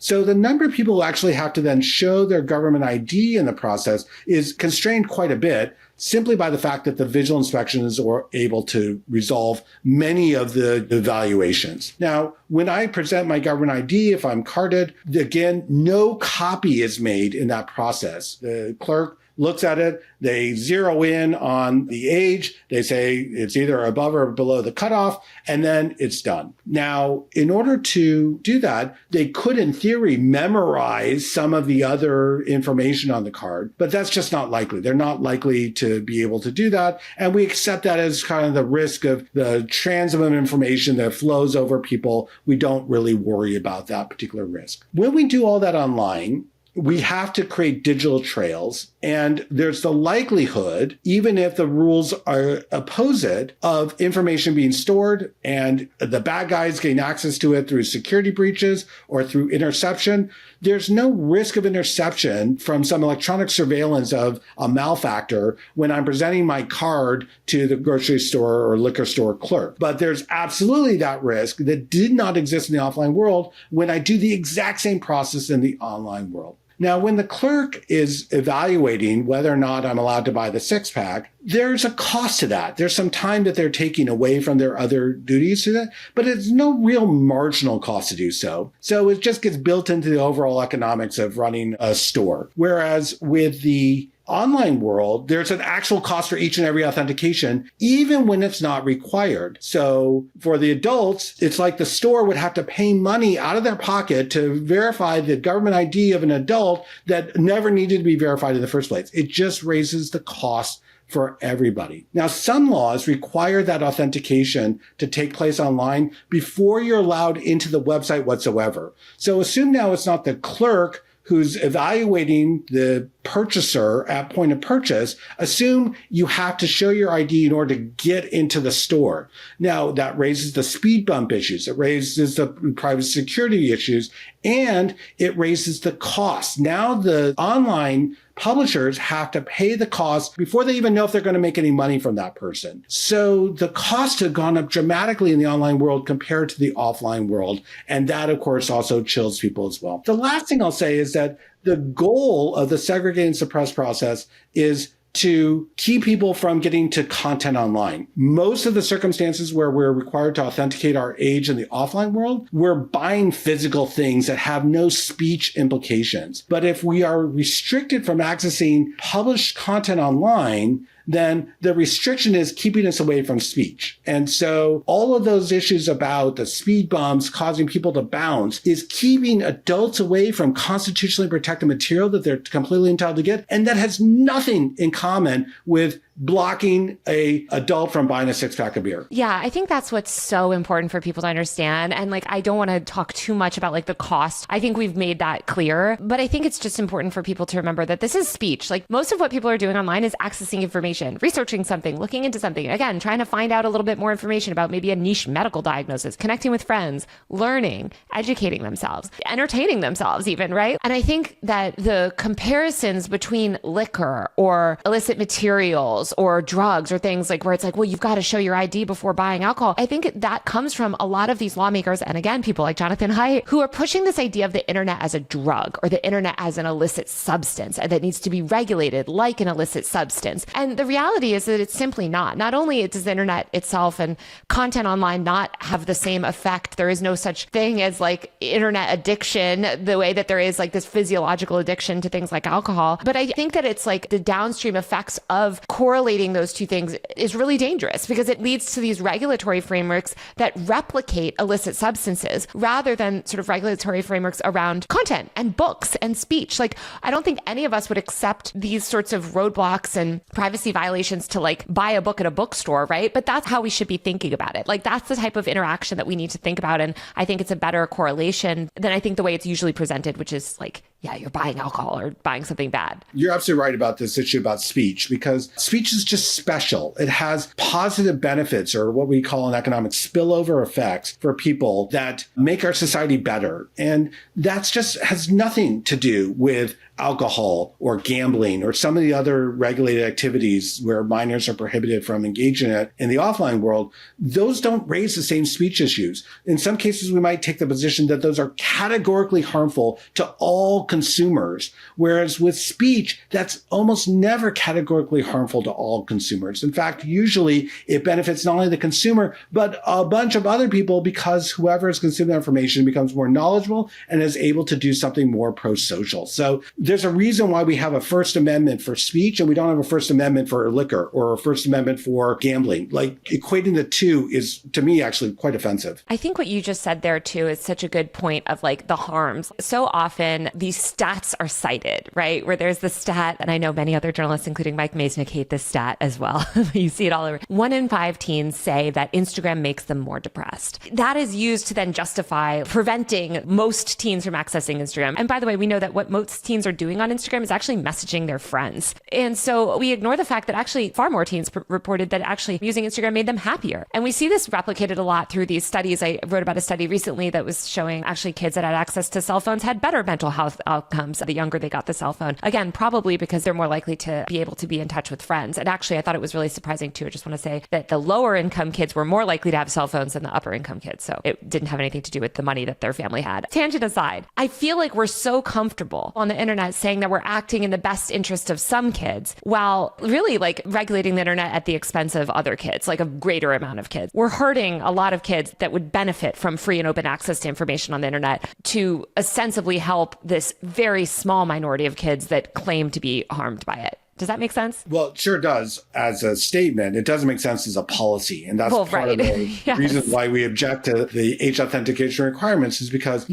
So the number of people who actually have to then show their government ID in the process is constrained quite a bit, simply by the fact that the visual inspections are able to resolve many of the evaluations. Now, when I present my government ID, if I'm carded, again, no copy is made in that process. The clerk looks at it, they zero in on the age, they say it's either above or below the cutoff, and then it's done. Now, in order to do that, they could, in theory, memorize some of the other information on the card, but that's just not likely. They're not likely to be able to do that, and we accept that as kind of the risk of the transit of information that flows over people. We don't really worry about that particular risk. When we do all that online, we have to create digital trails, and there's the likelihood, even if the rules are oppose it, of information being stored and the bad guys getting access to it through security breaches or through interception. There's no risk of interception from some electronic surveillance of a malefactor when I'm presenting my card to the grocery store or liquor store clerk. But there's absolutely that risk that did not exist in the offline world when I do the exact same process in the online world. Now, when the clerk is evaluating whether or not I'm allowed to buy the 6-pack, there's a cost to that. There's some time that they're taking away from their other duties to that, but it's no real marginal cost to do so. So it just gets built into the overall economics of running a store. Whereas with the online world, there's an actual cost for each and every authentication, even when it's not required. So for the adults, it's like the store would have to pay money out of their pocket to verify the government ID of an adult that never needed to be verified in the first place. It just raises the cost for everybody. Now, some laws require that authentication to take place online before you're allowed into the website whatsoever. So assume now it's not the clerk who's evaluating the purchaser at point of purchase. Assume you have to show your ID in order to get into the store. Now, that raises the speed bump issues. It raises the privacy security issues, and it raises the cost. Now, the online publishers have to pay the cost before they even know if they're going to make any money from that person. So the costs have gone up dramatically in the online world compared to the offline world. And that, of course, also chills people as well. The last thing I'll say is that the goal of the segregate and suppress process is to keep people from getting to content online. Most of the circumstances where we're required to authenticate our age in the offline world, we're buying physical things that have no speech implications. But if we are restricted from accessing published content online, then the restriction is keeping us away from speech. And so all of those issues about the speed bumps causing people to bounce is keeping adults away from constitutionally protected material that they're completely entitled to get. And that has nothing in common with blocking a adult from buying a 6-pack of beer. Yeah, I think that's what's so important for people to understand. And I don't want to talk too much about the cost. I think we've made that clear, but I think it's just important for people to remember that this is speech. Most of what people are doing online is accessing information, researching something, looking into something, again, trying to find out a little bit more information about maybe a niche medical diagnosis, connecting with friends, learning, educating themselves, entertaining themselves even, right? And I think that the comparisons between liquor or illicit materials or drugs or things where it's well, you've got to show your ID before buying alcohol. I think that comes from a lot of these lawmakers, and again, people like Jonathan Haidt, who are pushing this idea of the internet as a drug or the internet as an illicit substance that needs to be regulated like an illicit substance. And the reality is that it's simply not. Not only does the internet itself and content online not have the same effect, there is no such thing as internet addiction, the way that there is this physiological addiction to things like alcohol. But I think that it's the downstream effects of correlating those two things is really dangerous because it leads to these regulatory frameworks that replicate illicit substances rather than sort of regulatory frameworks around content and books and speech. I don't think any of us would accept these sorts of roadblocks and privacy violations to buy a book at a bookstore, right? But that's how we should be thinking about it. That's the type of interaction that we need to think about. And I think it's a better correlation than I think the way it's usually presented, which is yeah, you're buying alcohol or buying something bad. You're absolutely right about this issue about speech, because speech is just special. It has positive benefits, or what we call in economics spillover effects, for people that make our society better. And that's just has nothing to do with alcohol or gambling or some of the other regulated activities where minors are prohibited from engaging in it in the offline world. Those don't raise the same speech issues. In some cases, we might take the position that those are categorically harmful to all consumers, whereas with speech, that's almost never categorically harmful to all consumers. In fact, usually it benefits not only the consumer, but a bunch of other people, because whoever is consuming that information becomes more knowledgeable and is able to do something more pro-social. So there's a reason why we have a First Amendment for speech and we don't have a First Amendment for liquor or a First Amendment for gambling. Equating the two is, to me, actually quite offensive. I think what you just said there too is such a good point of the harms. So often these stats are cited, right? Where there's the stat, and I know many other journalists, including Mike Masnick, hate this stat as well. You see it all over. 1 in 5 teens say that Instagram makes them more depressed. That is used to then justify preventing most teens from accessing Instagram. And by the way, we know that what most teens are doing on Instagram is actually messaging their friends. And so we ignore the fact that actually far more teens reported that actually using Instagram made them happier. And we see this replicated a lot through these studies. I wrote about a study recently that was showing actually kids that had access to cell phones had better mental health outcomes the younger they got the cell phone. Again, probably because they're more likely to be able to be in touch with friends. And actually, I thought it was really surprising too. I just want to say that the lower income kids were more likely to have cell phones than the upper income kids. So it didn't have anything to do with the money that their family had. Tangent aside, I feel like we're so comfortable on the internet saying that we're acting in the best interest of some kids while really regulating the internet at the expense of other kids, a greater amount of kids. We're hurting a lot of kids that would benefit from free and open access to information on the internet to ostensibly help this very small minority of kids that claim to be harmed by it. Does that make sense? Well, it sure does as a statement. It doesn't make sense as a policy. And that's part of the Yes. reason why we object to the age authentication requirements, is because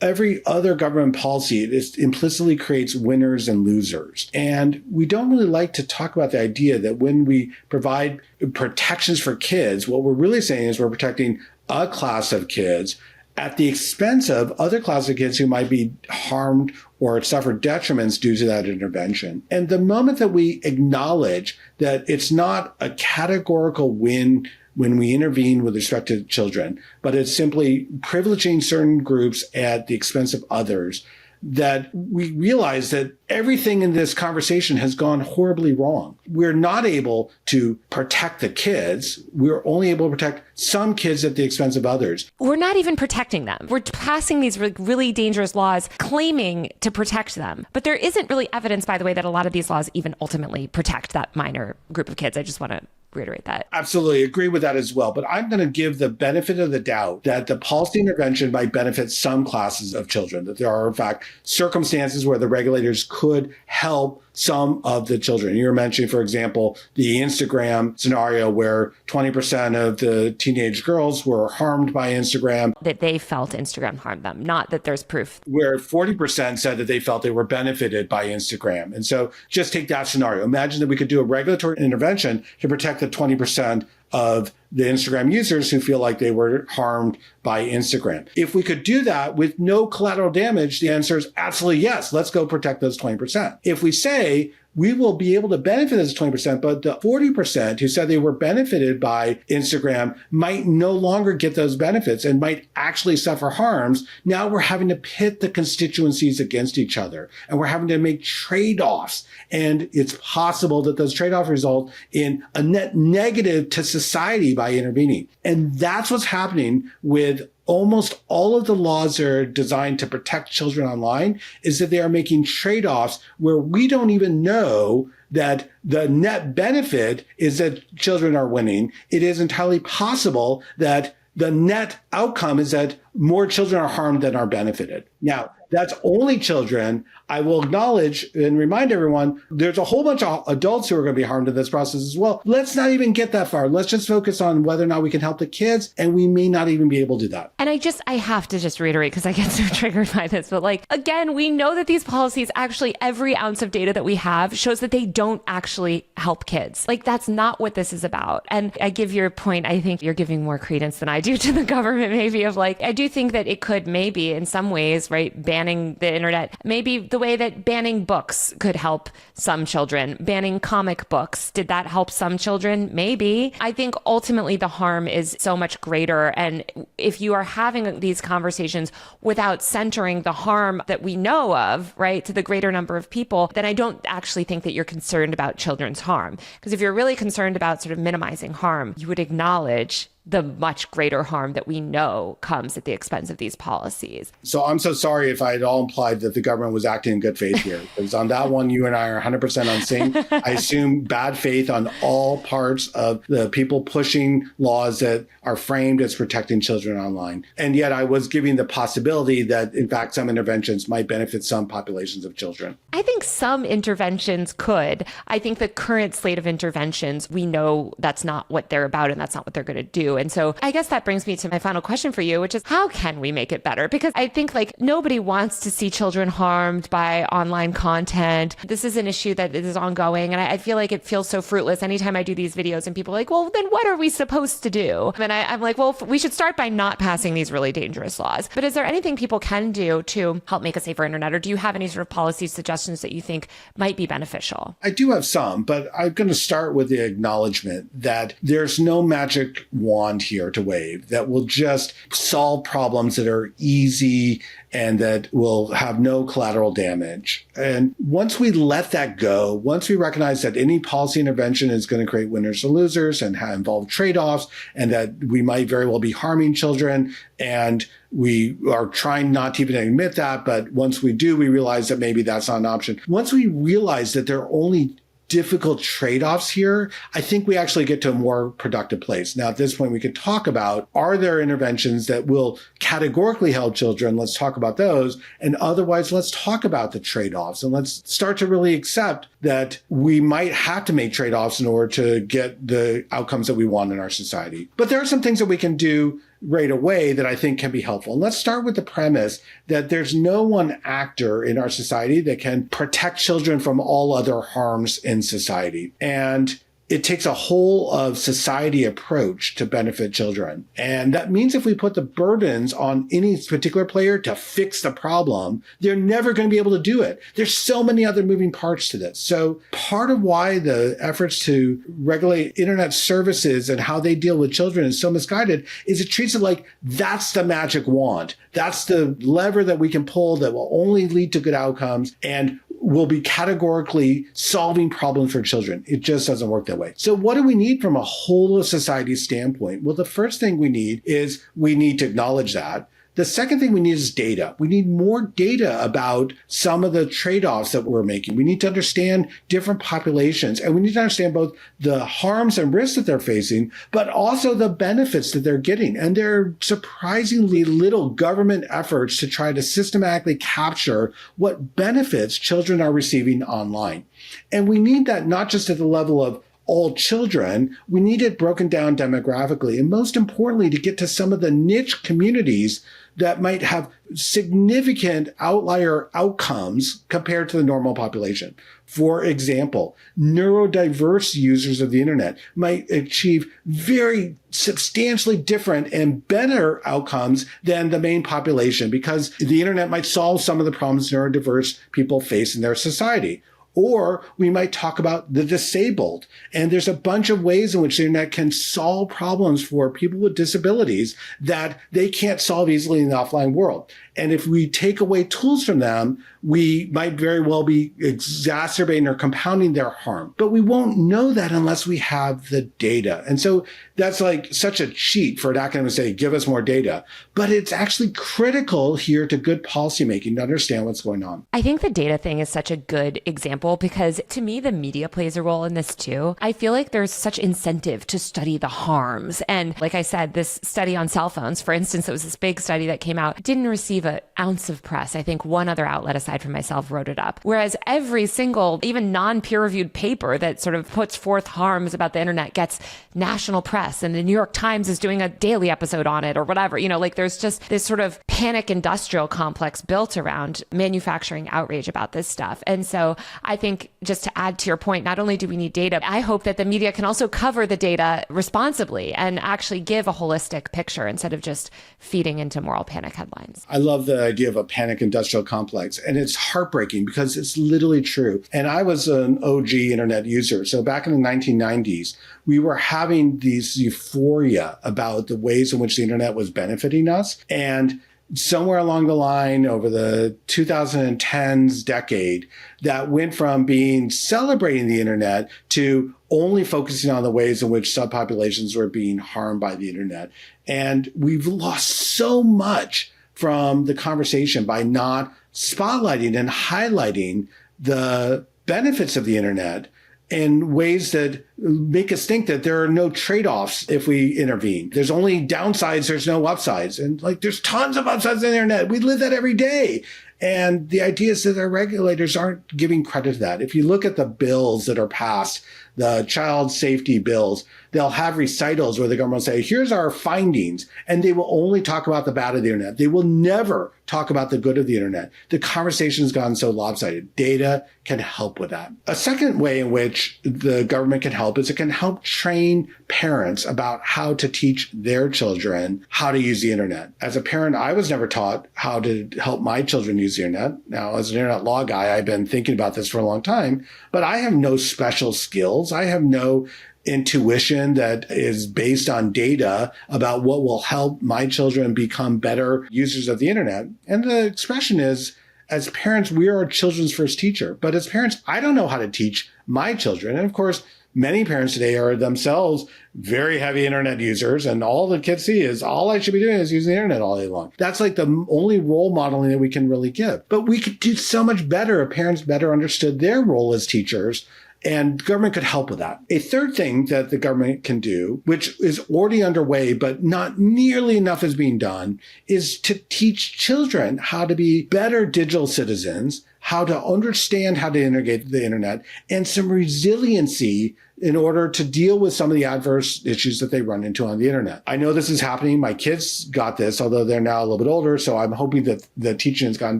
every other government policy, it implicitly creates winners and losers. And we don't really like to talk about the idea that when we provide protections for kids, what we're really saying is we're protecting a class of kids at the expense of other classes of kids who might be harmed or suffer detriments due to that intervention. And the moment that we acknowledge that it's not a categorical win when we intervene with respect to children, but it's simply privileging certain groups at the expense of others, that we realize that everything in this conversation has gone horribly wrong. We're not able to protect the kids. We're only able to protect some kids at the expense of others. We're not even protecting them. We're passing these really dangerous laws claiming to protect them. But there isn't really evidence, by the way, that a lot of these laws even ultimately protect that minor group of kids. I just want to reiterate that. Absolutely agree with that as well. But I'm going to give the benefit of the doubt that the policy intervention might benefit some classes of children, that there are, in fact, circumstances where the regulators could help some of the children. You were mentioning, for example, the Instagram scenario where 20% of the teenage girls were harmed by Instagram. That they felt Instagram harmed them, not that there's proof. Where 40% said that they felt they were benefited by Instagram. And so just take that scenario. Imagine that we could do a regulatory intervention to protect the 20% of the Instagram users who feel like they were harmed by Instagram. If we could do that with no collateral damage, the answer is absolutely yes. Let's go protect those 20%. If we say we will be able to benefit as 20%, but the 40% who said they were benefited by Instagram might no longer get those benefits and might actually suffer harms. Now we're having to pit the constituencies against each other, and we're having to make trade-offs. And it's possible that those trade-offs result in a net negative to society by intervening. And that's what's happening with almost all of the laws that are designed to protect children online, is that they are making trade-offs where we don't even know that the net benefit is that children are winning. It is entirely possible that the net outcome is that more children are harmed than are benefited. Now, that's only children. I will acknowledge and remind everyone, there's a whole bunch of adults who are going to be harmed in this process as well. Let's not even get that far. Let's just focus on whether or not we can help the kids, and we may not even be able to do that. And I have to just reiterate, because I get so triggered by this, but again, we know that these policies, actually every ounce of data that we have shows that they don't actually help kids. That's not what this is about. And I give your point, I think you're giving more credence than I do to the government, maybe, of I do think that it could maybe in some ways, right, banning the internet, maybe the way that banning books could help some children, banning comic books, did that help some children? Maybe. I think ultimately the harm is so much greater. And if you are having these conversations without centering the harm that we know of, right, to the greater number of people, then I don't actually think that you're concerned about children's harm. Because if you're really concerned about sort of minimizing harm, you would acknowledge the much greater harm that we know comes at the expense of these policies. So I'm so sorry if I at all implied that the government was acting in good faith here. Because on that one, you and I are 100% on sync. I assume bad faith on all parts of the people pushing laws that are framed as protecting children online. And yet I was giving the possibility that, in fact, some interventions might benefit some populations of children. I think some interventions could. I think the current slate of interventions, we know that's not what they're about and that's not what they're going to do. And so I guess that brings me to my final question for you, which is how can we make it better? Because I think nobody wants to see children harmed by online content. This is an issue that is ongoing. And I feel like it feels so fruitless anytime I do these videos and people are like, well, then what are we supposed to do? And I'm like, well, we should start by not passing these really dangerous laws. But is there anything people can do to help make a safer internet? Or do you have any sort of policy suggestions that you think might be beneficial? I do have some, but I'm going to start with the acknowledgement that there's no magic wand here to wave that will just solve problems that are easy and that will have no collateral damage. And once we let that go, once we recognize that any policy intervention is going to create winners and losers and involve trade-offs, and that we might very well be harming children, and we are trying not to even admit that, but once we do, we realize that maybe that's not an option. Once we realize that there are only difficult trade-offs here, I think we actually get to a more productive place. Now, at this point, we could talk about, are there interventions that will categorically help children? Let's talk about those. And otherwise, let's talk about the trade-offs. And let's start to really accept that we might have to make trade-offs in order to get the outcomes that we want in our society. But there are some things that we can do right away that I think can be helpful. And let's start with the premise that there's no one actor in our society that can protect children from all other harms in society. And it takes a whole of society approach to benefit children. And that means if we put the burdens on any particular player to fix the problem, they're never going to be able to do it. There's so many other moving parts to this. So part of why the efforts to regulate internet services and how they deal with children is so misguided is it treats it like that's the magic wand. That's the lever that we can pull that will only lead to good outcomes and will be categorically solving problems for children. It just doesn't work that way. So what do we need from a whole of society standpoint? Well, the first thing we need is we need to acknowledge that. The second thing we need is data. We need more data about some of the trade-offs that we're making. We need to understand different populations, and we need to understand both the harms and risks that they're facing, but also the benefits that they're getting. And there are surprisingly little government efforts to try to systematically capture what benefits children are receiving online. And we need that not just at the level of all children, we need it broken down demographically. And most importantly, to get to some of the niche communities that might have significant outlier outcomes compared to the normal population. For example, neurodiverse users of the internet might achieve very substantially different and better outcomes than the main population because the internet might solve some of the problems neurodiverse people face in their society. Or we might talk about the disabled. And there's a bunch of ways in which the internet can solve problems for people with disabilities that they can't solve easily in the offline world. And if we take away tools from them, we might very well be exacerbating or compounding their harm. But we won't know that unless we have the data. And so that's like such a cheat for an academic to say, give us more data. But it's actually critical here to good policymaking to understand what's going on. I think the data thing is such a good example because to me, the media plays a role in this too. I feel like there's such incentive to study the harms. And like I said, this study on cell phones, for instance, it was this big study that came out, didn't receive an ounce of press. I think one other outlet aside from myself wrote it up. Whereas every single, even non-peer-reviewed paper that sort of puts forth harms about the internet gets national press and the New York Times is doing a daily episode on it or whatever. You know, like there's just this sort of panic industrial complex built around manufacturing outrage about this stuff. And so I think just to add to your point, not only do we need data, I hope that the media can also cover the data responsibly and actually give a holistic picture instead of just feeding into moral panic headlines. I love the idea of a panic industrial complex. And it's heartbreaking because it's literally true. And I was an OG internet user. So back in the 1990s, we were having this euphoria about the ways in which the internet was benefiting us. And somewhere along the line over the 2010s decade, that went from being celebrating the internet to only focusing on the ways in which subpopulations were being harmed by the internet. And we've lost so much from the conversation by not spotlighting and highlighting the benefits of the internet in ways that make us think that there are no trade-offs if we intervene. There's only downsides, there's no upsides. And like there's tons of upsides on the internet. We live that every day. And the idea is that our regulators aren't giving credit to that. If you look at the bills that are passed, the child safety bills, they'll have recitals where the government will say, here's our findings. And they will only talk about the bad of the internet. They will never talk about the good of the internet. The conversation's gone so lopsided. Data can help with that. A second way in which the government can help is it can help train parents about how to teach their children how to use the internet. As a parent, I was never taught how to help my children use the internet. Now, as an internet law guy, I've been thinking about this for a long time, but I have no special skills. I have no intuition that is based on data about what will help my children become better users of the internet. And the expression is, as parents, we are our children's first teacher. But as parents, I don't know how to teach my children. And of course, many parents today are themselves very heavy internet users, and all the kids see is all I should be doing is using the internet all day long. That's like the only role modeling that we can really give. But we could do so much better if parents better understood their role as teachers. And government could help with that. A third thing that the government can do, which is already underway, but not nearly enough is being done, is to teach children how to be better digital citizens, how to understand how to integrate the internet, and some resiliency in order to deal with some of the adverse issues that they run into on the internet. I know this is happening. My kids got this, although they're now a little bit older, so I'm hoping that the teaching has gotten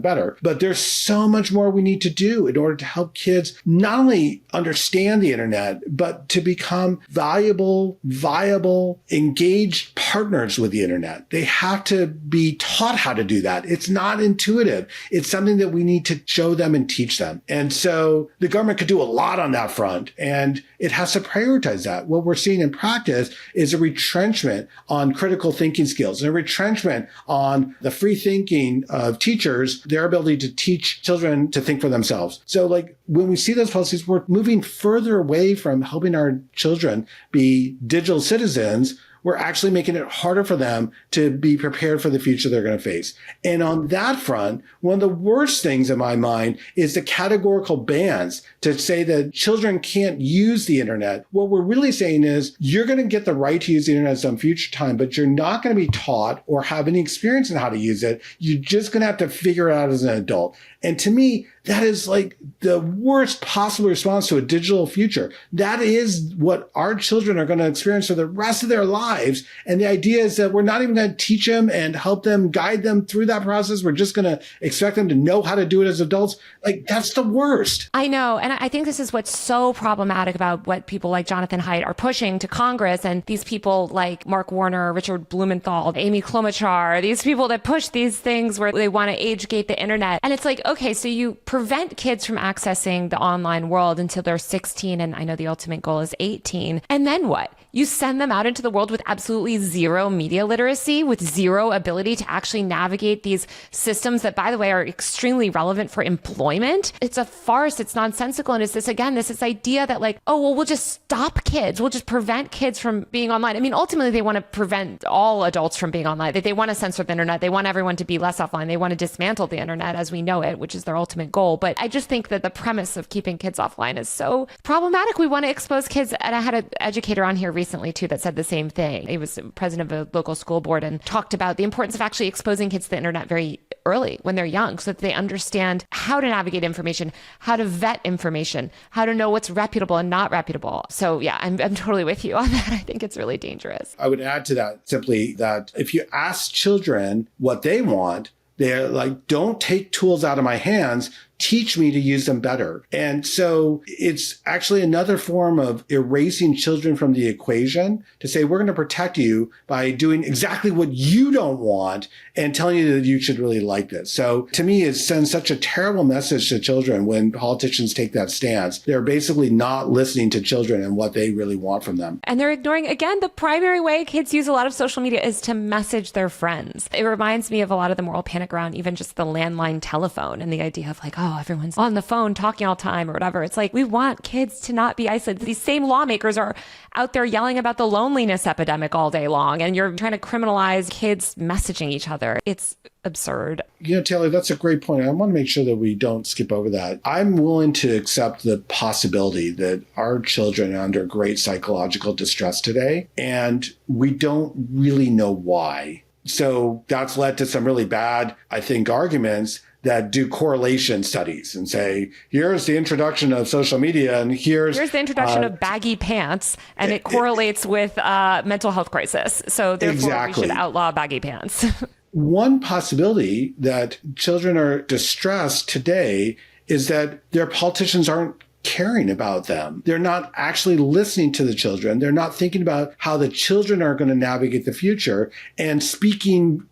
better. But there's so much more we need to do in order to help kids not only understand the internet, but to become valuable, viable, engaged partners with the internet. They have to be taught how to do that. It's not intuitive. It's something that we need to show them and teach them. And so the government could do a lot on that front, and it has to prioritize that. What we're seeing in practice is a retrenchment on critical thinking skills and a retrenchment on the free thinking of teachers, their ability to teach children to think for themselves. So like when we see those policies, we're moving further away from helping our children be digital citizens. We're actually making it harder for them to be prepared for the future they're going to face. And on that front, one of the worst things in my mind is the categorical bans to say that children can't use the internet. What we're really saying is you're going to get the right to use the internet at some future time, but you're not going to be taught or have any experience in how to use it. You're just going to have to figure it out as an adult. And to me, that is like the worst possible response to a digital future. That is what our children are going to experience for the rest of their lives. And the idea is that we're not even going to teach them and help them, guide them through that process. We're just going to expect them to know how to do it as adults. Like, that's the worst. I know. And I think this is what's so problematic about what people like Jonathan Haidt are pushing to Congress, and these people like Mark Warner, Richard Blumenthal, Amy Klobuchar, these people that push these things where they want to age gate the internet. And it's like, okay, so you prevent kids from accessing the online world until they're 16. And I know the ultimate goal is 18. And then what? You send them out into the world with absolutely zero media literacy, with zero ability to actually navigate these systems that, by the way, are extremely relevant for employment. It's a farce. It's nonsensical. And it's this idea that like, oh, well, we'll just stop kids. We'll just prevent kids from being online. I mean, ultimately, they want to prevent all adults from being online. They want to censor the internet. They want everyone to be less offline. They want to dismantle the internet as we know it, which is their ultimate goal. But I just think that the premise of keeping kids offline is so problematic. We want to expose kids. And I had an educator on here recently too that said the same thing. He was president of a local school board and talked about the importance of actually exposing kids to the internet very early when they're young so that they understand how to navigate information, how to vet information, how to know what's reputable and not reputable. So yeah, I'm totally with you on that. I think it's really dangerous. I would add to that simply that if you ask children what they want, they're like, don't take tools out of my hands. Teach me to use them better. And so it's actually another form of erasing children from the equation to say, we're going to protect you by doing exactly what you don't want and telling you that you should really like this. So to me, it sends such a terrible message to children when politicians take that stance. They're basically not listening to children and what they really want from them. And they're ignoring, again, the primary way kids use a lot of social media is to message their friends. It reminds me of a lot of the moral panic around even just the landline telephone and the idea of like, oh, everyone's on the phone talking all the time or whatever. It's like, we want kids to not be isolated. These same lawmakers are out there yelling about the loneliness epidemic all day long, and you're trying to criminalize kids messaging each other. It's absurd. You know, Taylor, that's a great point. I want to make sure that we don't skip over that. I'm willing to accept the possibility that our children are under great psychological distress today, and we don't really know why. So that's led to some really bad, I think, arguments that do correlation studies and say, here's the introduction of social media and here's the introduction of baggy pants, and it correlates with mental health crisis. So therefore exactly. We should outlaw baggy pants. One possibility that children are distressed today is that their politicians aren't caring about them. They're not actually listening to the children. They're not thinking about how the children are going to navigate the future and speaking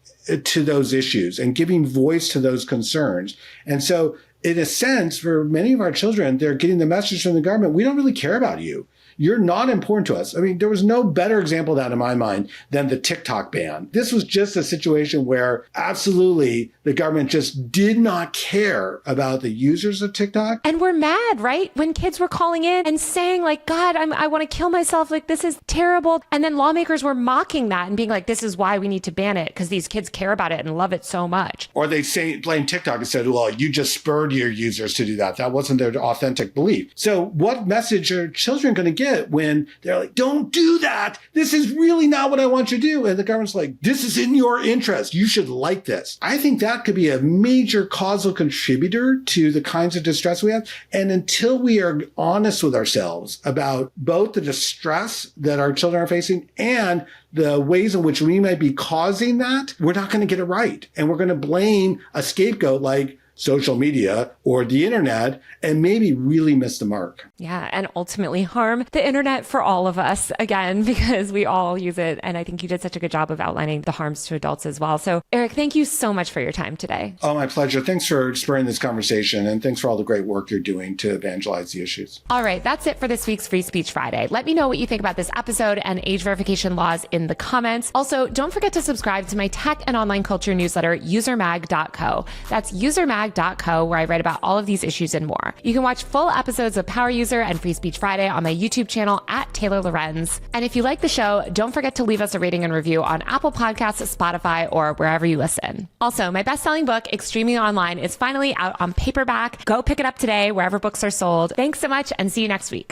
to those issues and giving voice to those concerns. And so in a sense, for many of our children, they're getting the message from the government, we don't really care about you. You're not important to us. I mean, there was no better example of that in my mind than the TikTok ban. This was just a situation where absolutely the government just did not care about the users of TikTok. And we're mad, right? When kids were calling in and saying like, God, I want to kill myself. Like, this is terrible. And then lawmakers were mocking that and being like, this is why we need to ban it, because these kids care about it and love it so much. Or they blame TikTok and said, well, you just spurred your users to do that. That wasn't their authentic belief. So what message are children going to get get when they're like, don't do that. This is really not what I want you to do. And the government's like, this is in your interest. You should like this. I think that could be a major causal contributor to the kinds of distress we have. And until we are honest with ourselves about both the distress that our children are facing and the ways in which we might be causing that, we're not going to get it right. And we're going to blame a scapegoat like social media or the internet and maybe really miss the mark. Yeah, and ultimately harm the internet for all of us, again, because we all use it. And I think you did such a good job of outlining the harms to adults as well. So Eric, thank you so much for your time today. Oh, my pleasure. Thanks for spurring this conversation, and thanks for all the great work you're doing to evangelize the issues. All right, that's it for this week's Free Speech Friday. Let me know what you think about this episode and age verification laws in the comments. Also, don't forget to subscribe to my tech and online culture newsletter, usermag.co. That's usermag.co, where I write about all of these issues and more. You can watch full episodes of Power User and Free Speech Friday on my YouTube channel at Taylor Lorenz. And if you like the show, don't forget to leave us a rating and review on Apple Podcasts, Spotify, or wherever you listen. Also, my best-selling book, Extremely Online, is finally out on paperback. Go pick it up today, wherever books are sold. Thanks so much, and see you next week.